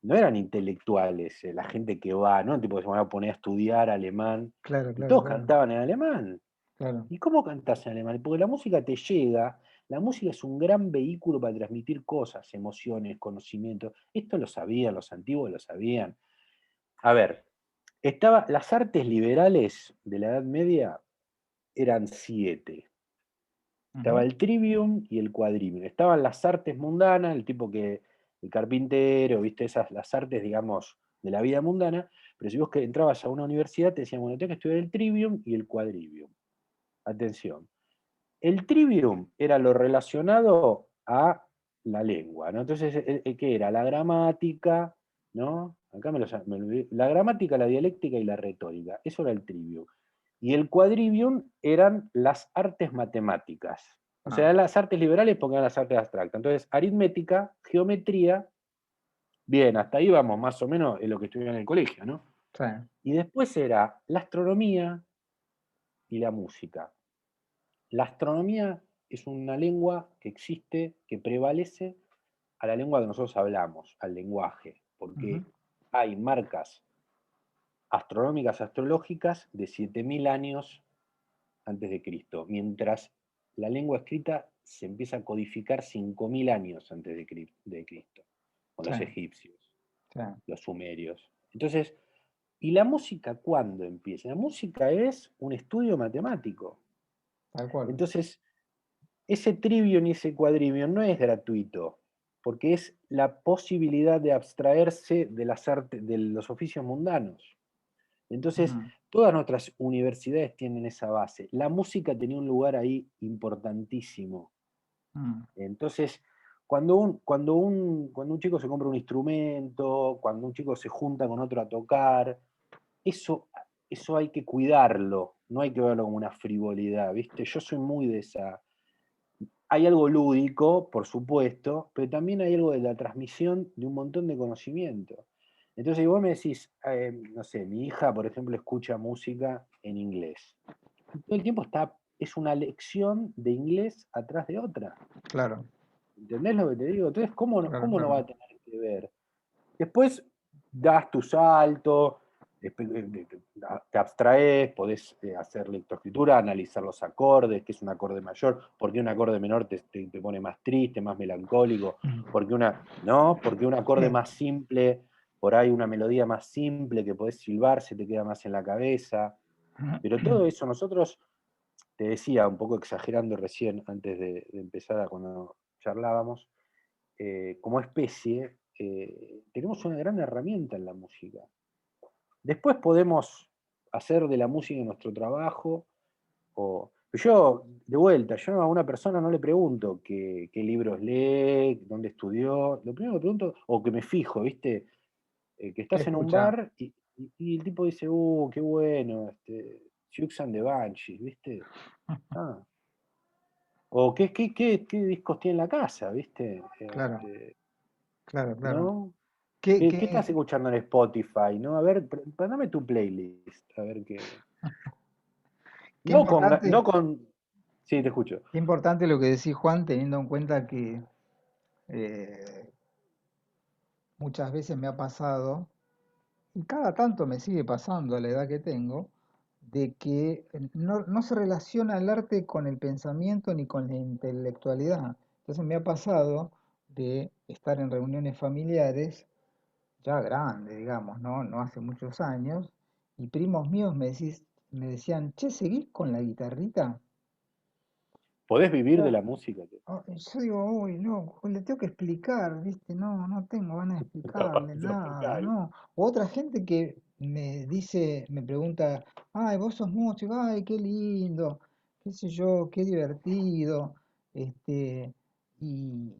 no eran intelectuales, la gente que va, ¿no? Tipo que se van a poner a estudiar alemán, Claro, y claro, todos claro, cantaban en alemán. claro. ¿Y cómo cantás en alemán? Porque la música te llega, la música es un gran vehículo para transmitir cosas, emociones, conocimientos. Esto lo sabían, los antiguos lo sabían. A ver, las artes liberales de la Edad Media eran 7. Estaba Ujú. el trivium y el quadrivium. Estaban las artes mundanas, el carpintero, viste, las artes, digamos, de la vida mundana, pero si vos que entrabas a una universidad te decían, bueno, tenés que estudiar el trivium y el quadrivium. Atención. El trivium era lo relacionado a la lengua, ¿no? Entonces, ¿qué era? La gramática, ¿no? Acá me lo olvidé. La gramática, la dialéctica y la retórica. Eso era el trivium. Y el quadrivium eran las artes matemáticas. O sea, Ah, eran las artes liberales porque eran las artes abstractas. Entonces, aritmética, geometría, bien, hasta ahí vamos, más o menos en lo que estudié en el colegio, ¿no? sí. Y después era la astronomía y la música. La astronomía es una lengua que existe, que prevalece a la lengua que nosotros hablamos, al lenguaje, Ujú. porque hay marcas astronómicas, astrológicas de 7000 años antes de Cristo, mientras la lengua escrita se empieza a codificar 5000 años antes de Cristo, con Sí, los egipcios, sí, los sumerios. Entonces, ¿y la música cuándo empieza? La música es un estudio matemático. tal cual. Entonces, ese trivium y ese quadrivium no es gratuito, porque es la posibilidad de abstraerse de las artes, de los oficios mundanos. Entonces, Ujú. todas nuestras universidades tienen esa base. La música tenía un lugar ahí importantísimo. Mm. Entonces, cuando un chico se compra un instrumento, cuando un chico se junta con otro a tocar, eso, eso hay que cuidarlo, no hay que verlo como una frivolidad, ¿viste? Yo soy muy de esa, hay algo lúdico, por supuesto, pero también hay algo de la transmisión de un montón de conocimiento. Entonces, si vos me decís, no sé, mi hija, por ejemplo, escucha música en inglés. Y todo el tiempo es una lección de inglés atrás de otra. Claro. ¿Entendés lo que te digo? Entonces, ¿cómo no, Claro, cómo no va a claro. tener que ver? Después das tu salto, te abstraes, podés hacer lectoescritura, analizar los acordes, qué es un acorde mayor, por qué un acorde menor te pone más triste, más melancólico, porque un acorde Sí. más simple, por ahí una melodía más simple que podés silbar, se te queda más en la cabeza. Pero todo eso nosotros, te decía, un poco exagerando recién, antes de empezar a cuando charlábamos, como especie, tenemos una gran herramienta en la música. Después podemos hacer de la música nuestro trabajo, yo, de vuelta, yo a una persona no le pregunto qué libros lee, dónde estudió, lo primero que pregunto, o que me fijo, ¿viste? Que ¿Qué estás en un escucha? bar y el tipo dice, qué bueno, Siouxsie and the Banshees, ¿viste? Ah. O qué discos tiene en la casa, ¿viste? Claro, claro, claro. ¿No? ¿Qué, ¿Qué estás qué, escuchando en Spotify? ¿No? A ver, dame tu playlist, a ver qué. qué No importante, con. Sí, te escucho. qué importante lo que decís, Juan, teniendo en cuenta que eh, muchas veces me ha pasado, y cada tanto me sigue pasando a la edad que tengo, de que no se relaciona el arte con el pensamiento ni con la intelectualidad. Entonces me ha pasado de estar en reuniones familiares, ya grande, digamos, ¿no? No hace muchos años, y primos míos me decían, che, ¿seguís con la guitarrita? ¿Podés vivir de la música? Yo digo, uy, no, pues le tengo que explicar, ¿viste? No, no tengo ganas de explicarle nada, Insoportable. no. O otra gente que me dice, me pregunta, ay, vos sos músico, ay, qué lindo, qué sé yo, qué divertido, este, y,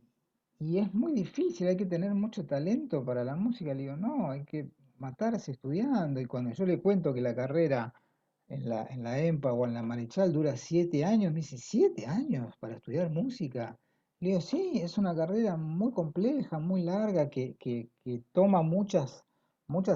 y es muy difícil, hay que tener mucho talento para la música. Le digo, no, hay que matarse estudiando. Y cuando yo le cuento que la carrera en la EMPA o en la Marechal dura 7 años. Me dice, ¿7 años para estudiar música? Le digo, sí, es una carrera muy compleja, muy larga, que toma muchas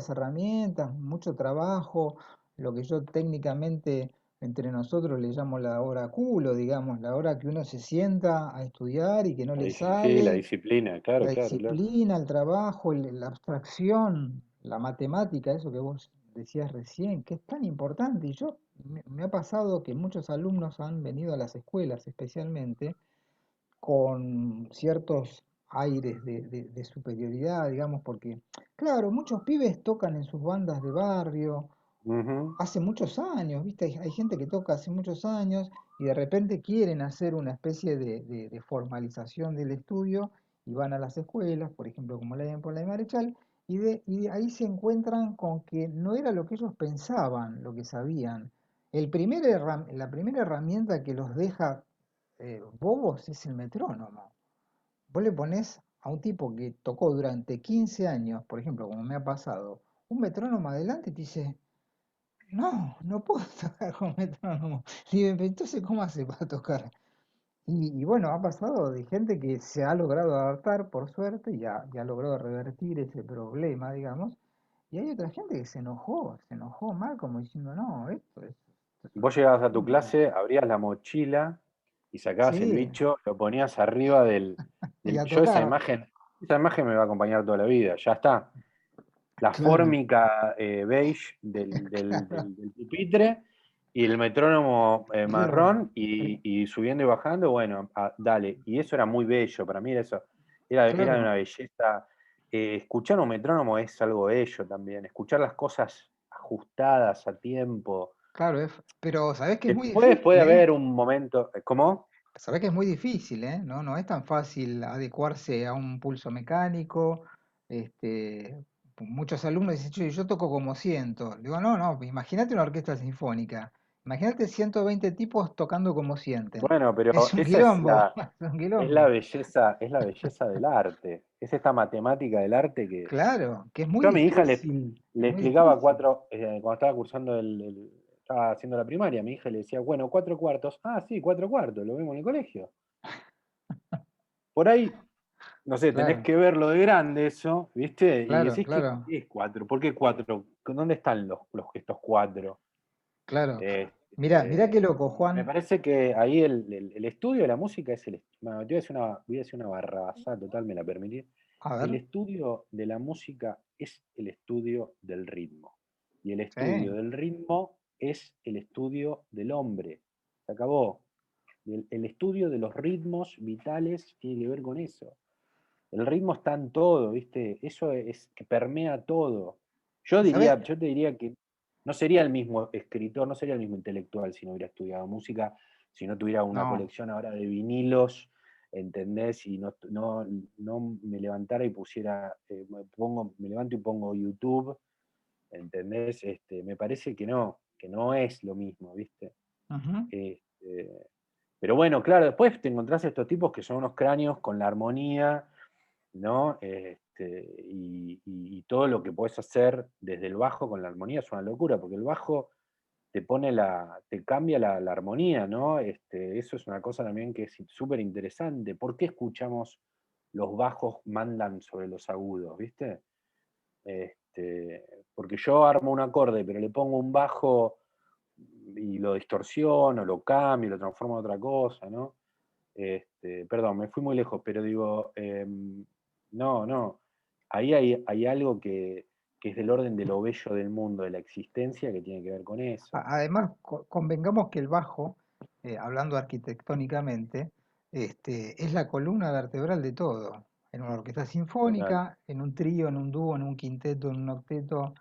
herramientas, mucho trabajo, lo que yo técnicamente entre nosotros le llamo la hora culo, digamos, la hora que uno se sienta a estudiar y que no le Sí, la sale, disciplina, claro, la claro, claro. disciplina, el trabajo, la abstracción, la matemática, eso que vos decías recién, que es tan importante. Y me ha pasado que muchos alumnos han venido a las escuelas, especialmente, con ciertos aires de superioridad, digamos, porque, claro, muchos pibes tocan en sus bandas de barrio, Ujú. hace muchos años, ¿viste? Hay gente que toca hace muchos años y de repente quieren hacer una especie de formalización del estudio y van a las escuelas, por ejemplo, como la por la Marechal, y de ahí se encuentran con que no era lo que ellos pensaban, lo que sabían. La primera herramienta que los deja bobos es el metrónomo. Vos le ponés a un tipo que tocó durante 15 años, por ejemplo, como me ha pasado, un metrónomo adelante y te dice, no, no puedo tocar con metrónomo. Le digo, "Pero entonces, ¿cómo hace para tocar?" Y bueno, ha pasado de gente que se ha logrado adaptar, por suerte, y ha logrado revertir ese problema, digamos. Y hay otra gente que se enojó mal, como diciendo, no, esto es Vos una llegabas a tu locura. clase, abrías la mochila y sacabas el Sí, bicho, lo ponías arriba y a yo tocar. esa imagen me va a acompañar toda la vida, ya está. La Claro, fórmica beige claro, del pupitre y el metrónomo claro, marrón y subiendo y bajando, bueno, dale. Y eso era muy bello, para mí era eso, era de claro, una belleza. Escuchar un metrónomo es algo bello también, escuchar las cosas ajustadas a tiempo. claro. Pero sabés que es muy Después difícil, puede ¿eh? haber un momento, ¿cómo? Sabés que es muy difícil, ¿eh? No, no es tan fácil adecuarse a un pulso mecánico. Muchos alumnos dicen, "Che, yo toco como siento." Digo, no, no, imagínate una orquesta sinfónica. Imagínate 120 tipos tocando como sienten. Bueno, pero Es un esa es quilombo, es un quilombo. es la belleza del arte. Es esta matemática del arte que Claro, que es muy yo a mi hija difícil, es le muy explicaba difícil. cuatro, cuando estaba cursando estaba haciendo la primaria, a mi hija le decía, bueno, cuatro cuartos. Ah, sí, cuatro cuartos, lo vimos en el colegio. Por ahí, no sé, tenés Claro, que verlo de grande eso, ¿viste? Y claro, decís, ¿qué claro. es cuatro? ¿Por qué cuatro? ¿Dónde están estos cuatro? claro. Mirá qué Este, loco, Me Juan. parece que ahí el estudio de la música es bueno, voy a decir una barrabasada total, me la permitís. A El ver, estudio de la música es el estudio del ritmo. Y el estudio sí. del ritmo es el estudio del hombre. Se acabó. El estudio de los ritmos vitales tiene que ver con eso. El ritmo está en todo, ¿viste? Eso es que permea todo. ¿Sabés? Yo te diría que no sería el mismo escritor, no sería el mismo intelectual si no hubiera estudiado música, si no tuviera una No. colección ahora de vinilos, ¿entendés? Y no me levantara y pusiera, me levanto y pongo YouTube, ¿entendés? Me parece que no es lo mismo, ¿viste? Ujú. Este, pero bueno, claro, después te encontrás estos tipos que son unos cráneos con la armonía, ¿no? Y todo lo que puedes hacer desde el bajo con la armonía es una locura, porque el bajo te cambia la armonía, ¿no? Eso es una cosa también que es súper interesante. ¿Por qué escuchamos los bajos mandan sobre los agudos, viste? Porque yo armo un acorde, pero le pongo un bajo y lo distorsiono, lo cambio, lo transformo en otra cosa, ¿no? Perdón, me fui muy lejos, pero digo, no, no, ahí hay algo que es del orden de lo bello del mundo, de la existencia, que tiene que ver con eso. Además, convengamos que el bajo, hablando arquitectónicamente, es la columna vertebral de todo. En una orquesta Total, sinfónica, en un trío, en un dúo, en un quinteto, en un octeto.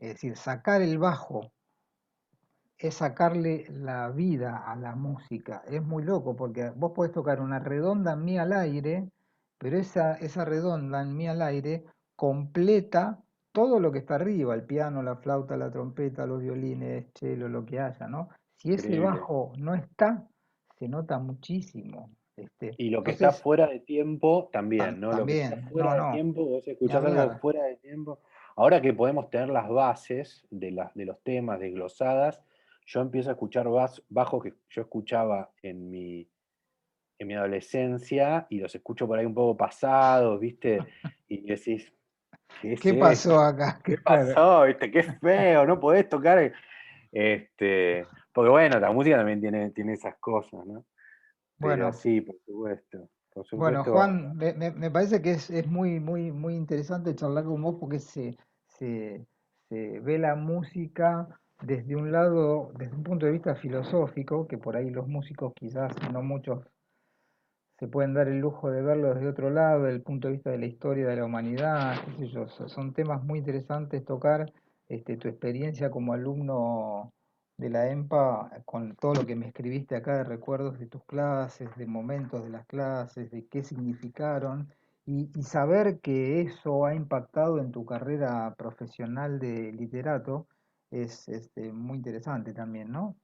Es decir, sacar el bajo es sacarle la vida a la música. Es muy loco porque vos podés tocar una redonda en mi al aire, pero esa redonda en mi al aire completa todo lo que está arriba, el piano, la flauta, la trompeta, los violines, cello, lo que haya, ¿no? Si ese increíble. bajo no está, se nota muchísimo. Y lo que está Entonces, fuera de tiempo también, ¿no? Lo que está también, fuera no, de no, tiempo, vos ni escuchás algo hablar. fuera de tiempo. Ahora que podemos tener las bases de los temas desglosadas, yo empiezo a escuchar bajos que yo escuchaba en mi adolescencia y los escucho por ahí un poco pasados, ¿viste? Y decís, ¿qué es ¿Qué esto? pasó acá? ¿Qué Claro. pasó? ¿Viste? Qué feo, no podés tocar. Porque bueno, la música también tiene esas cosas, ¿no? Pero Bueno, sí, por supuesto. Por Bueno, supuesto, Juan, me parece que es muy, muy, muy interesante charlar con vos porque se ve la música desde un lado, desde un punto de vista filosófico, que por ahí los músicos quizás no muchos se pueden dar el lujo de verlo desde otro lado, desde el punto de vista de la historia de la humanidad, qué sé yo, son temas muy interesantes tocar, tu experiencia como alumno de la EMPA, con todo lo que me escribiste acá de recuerdos de tus clases, de momentos de las clases, de qué significaron, y saber que eso ha impactado en tu carrera profesional de literato es muy interesante también, ¿no?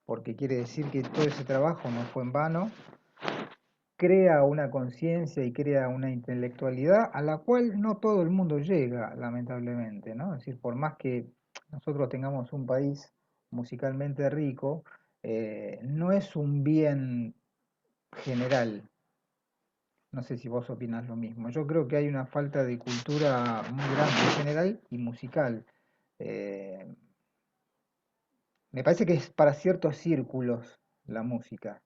Porque quiere decir que todo ese trabajo no fue en vano, crea una conciencia y crea una intelectualidad a la cual no todo el mundo llega, lamentablemente, ¿no? Es decir, por más que nosotros tengamos un país musicalmente rico, no es un bien general. No sé si vos opinás lo mismo. Yo creo que hay una falta de cultura muy grande en general y musical. Eh, Me parece que es para ciertos círculos la música.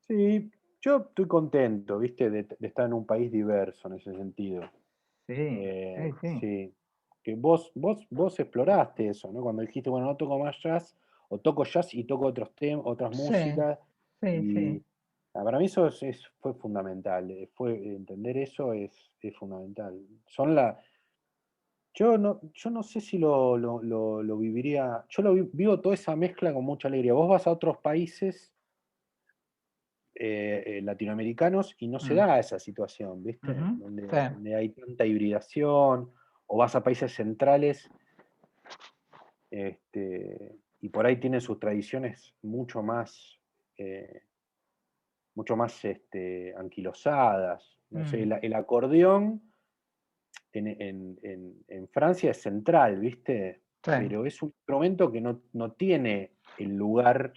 sí, yo estoy contento, ¿viste? De estar en un país diverso en ese sentido. Sí, sí, sí. Sí. Que vos exploraste eso, ¿no? Cuando dijiste, bueno, no toco más jazz, o toco jazz y toco otros temas, otras Sí, músicas, sí, sí. y para mí eso fue fundamental. Entender eso es fundamental. Yo no sé si lo viviría. Yo vivo toda esa mezcla con mucha alegría. Vos vas a otros países latinoamericanos y no se Mm, da esa situación, ¿viste? ujú, sí. Donde hay tanta hibridación, o vas a países centrales y por ahí tienen sus tradiciones eh, mucho más anquilosadas. No sé, Mm, el acordeón en Francia es central, ¿viste? sí, Pero es un instrumento que no tiene el lugar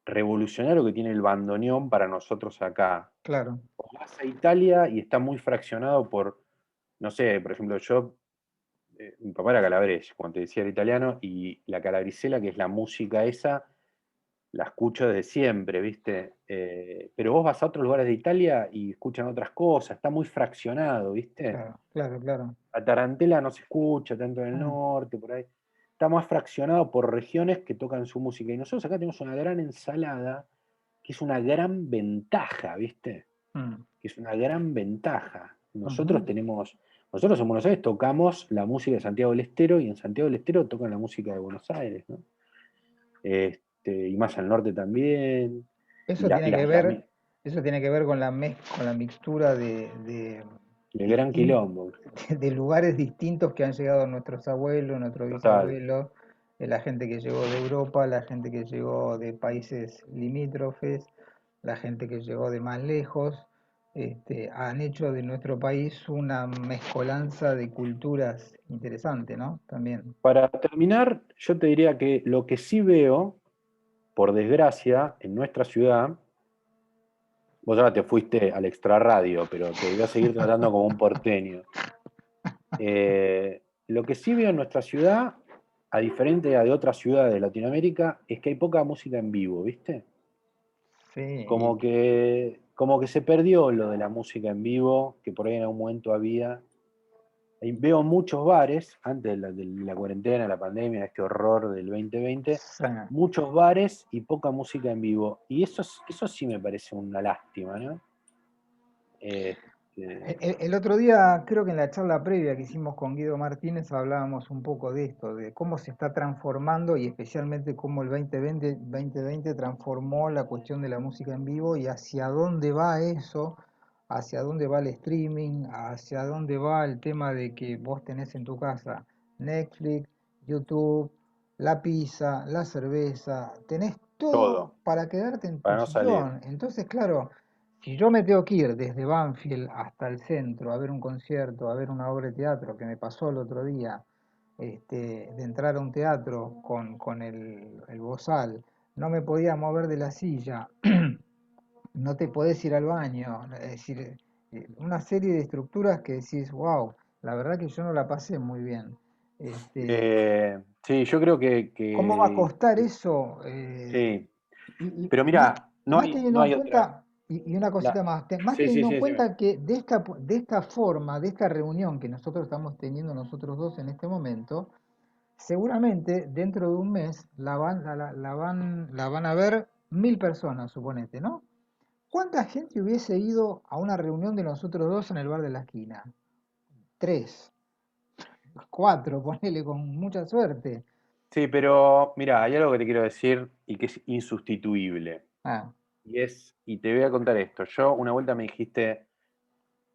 revolucionario que tiene el bandoneón para nosotros acá. claro. O vas a Italia y está muy fraccionado por, no sé, por ejemplo, yo mi papá era calabrese, como te decía, era italiano, y la calabrisela, que es la música esa, la escucho desde siempre, ¿viste? Pero vos vas a otros lugares de Italia y escuchan otras cosas, está muy fraccionado, ¿viste? Claro, claro, claro. La tarantela no se escucha tanto en el Mm, norte, por ahí. Está más fraccionado por regiones que tocan su música. Y nosotros acá tenemos una gran ensalada, que es una gran ventaja, ¿viste? mm, Que es una gran ventaja. ujú. Nosotros en Buenos Aires tocamos la música de Santiago del Estero y en Santiago del Estero tocan la música de Buenos Aires, ¿no? Y más al norte también. Y, Eso la, y tiene que las, y las ver, mi- eso tiene que ver con con la mixtura el gran distin- quilombo. de lugares distintos que han llegado nuestros abuelos, nuestros Total. bisabuelos, la gente que llegó de Europa, la gente que llegó de países limítrofes, la gente que llegó de más lejos, han hecho de nuestro país una mezcolanza de culturas interesante, ¿no? También. Para terminar, yo te diría que lo que sí veo, por desgracia, en nuestra ciudad, vos ahora te fuiste al extrarradio, pero te voy a seguir tratando como un porteño. Lo que sí veo en nuestra ciudad, a diferencia de otras ciudades de Latinoamérica, es que hay poca música en vivo, ¿viste? Sí, Como que se perdió lo de la música en vivo, que por ahí en algún momento había. Veo muchos bares, antes de la cuarentena, la pandemia, este horror del 2020, sí. muchos bares y poca música en vivo. Y eso sí me parece una lástima, ¿no? Este, El otro día, creo que en la charla previa que hicimos con Guido Martínez, hablábamos un poco de esto, de cómo se está transformando y especialmente cómo el 2020 transformó la cuestión de la música en vivo y hacia dónde va eso, hacia dónde va el streaming, hacia dónde va el tema de que vos tenés en tu casa Netflix, YouTube, la pizza, la cerveza, tenés todo todo, para quedarte en tu para no salir. sillón. Entonces, claro. Si yo me tengo que ir desde Banfield hasta el centro a ver un concierto, a ver una obra de teatro, que me pasó el otro día, de entrar a un teatro con el bozal, no me podía mover de la silla, no te podés ir al baño, es decir, una serie de estructuras que decís, wow, la verdad que yo no la pasé muy bien. Este, Sí, yo creo que, ¿Cómo va a que- costar que- eso? sí. Pero Y más, mira, no más hay, teniendo no en hay otra. cuenta, y una cosita más, más Sí, sí, teniendo en sí, decime. cuenta que de esta forma, de esta reunión que nosotros estamos teniendo nosotros dos en este momento, seguramente dentro de un mes la van a ver 1000 personas, suponete, ¿no? ¿Cuánta gente hubiese ido a una reunión de nosotros dos en el bar de la esquina? Tres, cuatro, ponele con mucha suerte. Sí, pero mira, hay algo que te quiero decir y que es insustituible. Ah, Y te voy a contar esto. Yo una vuelta me dijiste,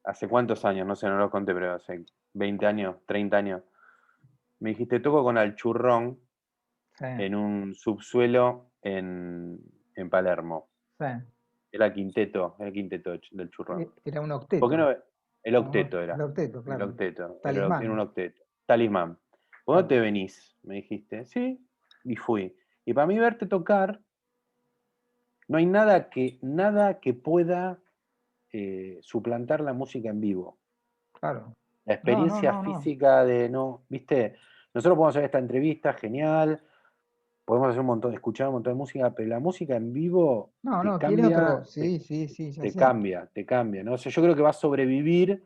¿hace cuántos años? No sé, no lo conté, pero hace 20 años, 30 años. Me dijiste, toco con Alchurrón sí, en un subsuelo en Palermo. sí. Era el quinteto del Churrón. Era un ¿Por qué octeto, no? El octeto el era. octeto, El claro. octeto. Era un Talismán. octeto. Talismán. ¿Por dónde Claro. te venís? Me dijiste. Sí. Y fui. Y para mí verte tocar, no hay nada que pueda suplantar la música en vivo. Claro. La No, no, experiencia no, no. física de no, ¿viste? Nosotros podemos hacer esta entrevista, genial, podemos hacer un montón, escuchar un montón de música, pero la música en vivo No, te no, tiene otro. cambia, Sí, sí, sí, ya te sé. cambia, te cambia, ¿no? O sea, yo creo que va a sobrevivir.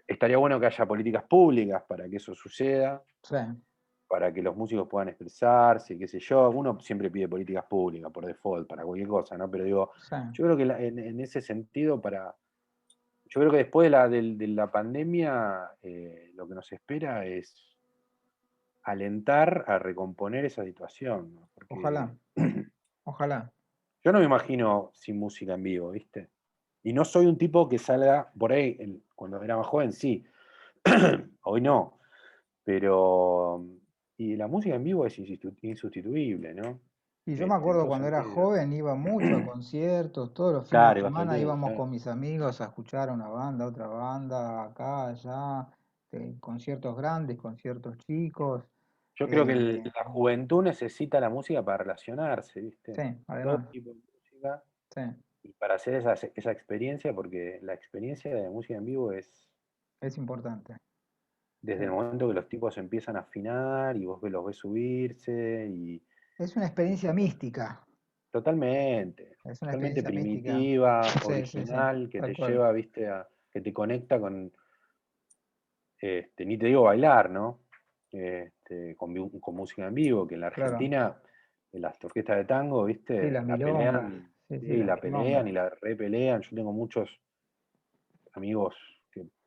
Estaría bueno que haya políticas públicas para que eso suceda, Sí, para que los músicos puedan expresarse, qué sé yo. Uno siempre pide políticas públicas por default, para cualquier cosa, ¿no? Pero digo, sí. yo creo que en ese sentido, yo creo que después de la pandemia, lo que nos espera es alentar a recomponer esa situación, ¿no? Porque Ojalá, ojalá. yo no me imagino sin música en vivo, ¿viste? Y no soy un tipo que salga por ahí, cuando era más joven, sí. Hoy no. Pero. Y la música en vivo es insustituible, ¿no? Y yo me En acuerdo todo cuando era sentido. joven, iba mucho a conciertos, todos los fines de Claro, ibas todo el semana tiempo. íbamos con mis amigos a escuchar a una banda, otra banda, acá, allá, conciertos grandes, conciertos chicos. Yo creo que eh, la juventud necesita la música para relacionarse, sí, ¿viste? Todo además, tipo de música. sí. Y para hacer esa experiencia, porque la experiencia de música en vivo es Es importante. desde el sí. momento que los tipos empiezan a afinar y los ves subirse Es una y experiencia mística, totalmente, es una totalmente experiencia mística. primitiva, Sí, sí, sí, original, que tal te cual. lleva, viste, que te conecta con, ni te digo bailar, ¿no? Con música en vivo, que en la Claro. Argentina, en las orquestas de tango, Sí, viste, las la milongas, pelean, sí, sí, sí, las la pelean y milongas. la repelean. Yo tengo muchos amigos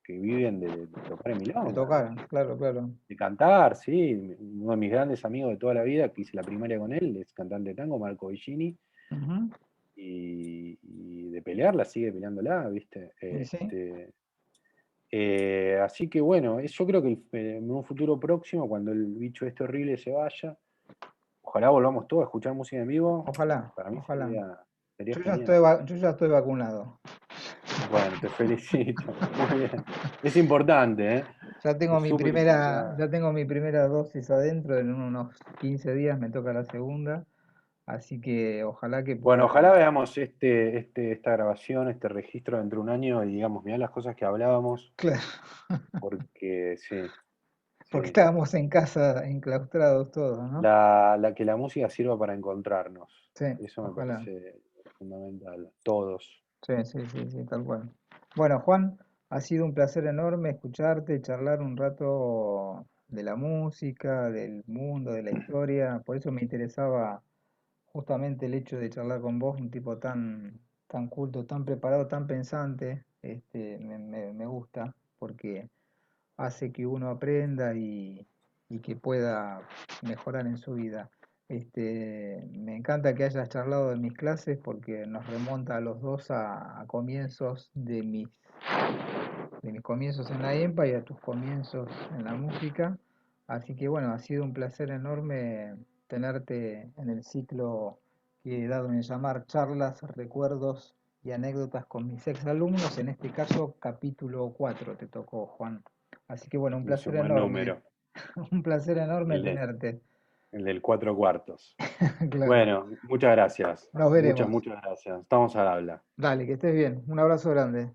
que viven de tocar en De milonga, tocar, claro, claro. de cantar, sí. Uno de mis grandes amigos de toda la vida, que hice la primaria con él, es cantante de tango, Marco Bellini, Ujú. y de pelearla, sigue peleándola, ¿viste? Y sí, Así que bueno, yo creo que en un futuro próximo, cuando el bicho este horrible se vaya, ojalá volvamos todos a escuchar música en vivo, ojalá, para mí ojalá. sería Yo ya genial. estoy, yo ya estoy vacunado. Bueno, te felicito, muy bien. Es importante, ¿eh? Es súper Ya importante. tengo mi primera dosis adentro, en unos 15 días me toca la segunda, así que ojalá que Bueno, pueda. ojalá veamos esta grabación, este registro dentro de un año y digamos, mirá las cosas que hablábamos, Claro, porque sí, porque sí. estábamos en casa enclaustrados todos, ¿no? Que la música sirva para encontrarnos. Sí, Eso me ojalá. parece fundamental. Todos. Sí, sí, sí, sí, tal cual. Bueno, Juan, ha sido un placer enorme escucharte, charlar un rato de la música, del mundo, de la historia. Por eso me interesaba justamente el hecho de charlar con vos, un tipo tan, tan culto, tan preparado, tan pensante. Me gusta porque hace que uno aprenda y que pueda mejorar en su vida. Me encanta que hayas charlado de mis clases porque nos remonta a los dos a comienzos de mis comienzos en la EMPA y a tus comienzos en la música. Así que bueno, ha sido un placer enorme tenerte en el ciclo que he dado en llamar charlas, recuerdos y anécdotas con mis exalumnos. En este caso, capítulo 4 te tocó, Juan. Así que bueno, un Es placer un buen enorme, número. un placer enorme El, de- tenerte. el del cuatro cuartos. Claro, Bueno, muchas gracias. nos Muchas, veremos. muchas gracias. Estamos al habla. Dale, que estés bien. Un abrazo grande.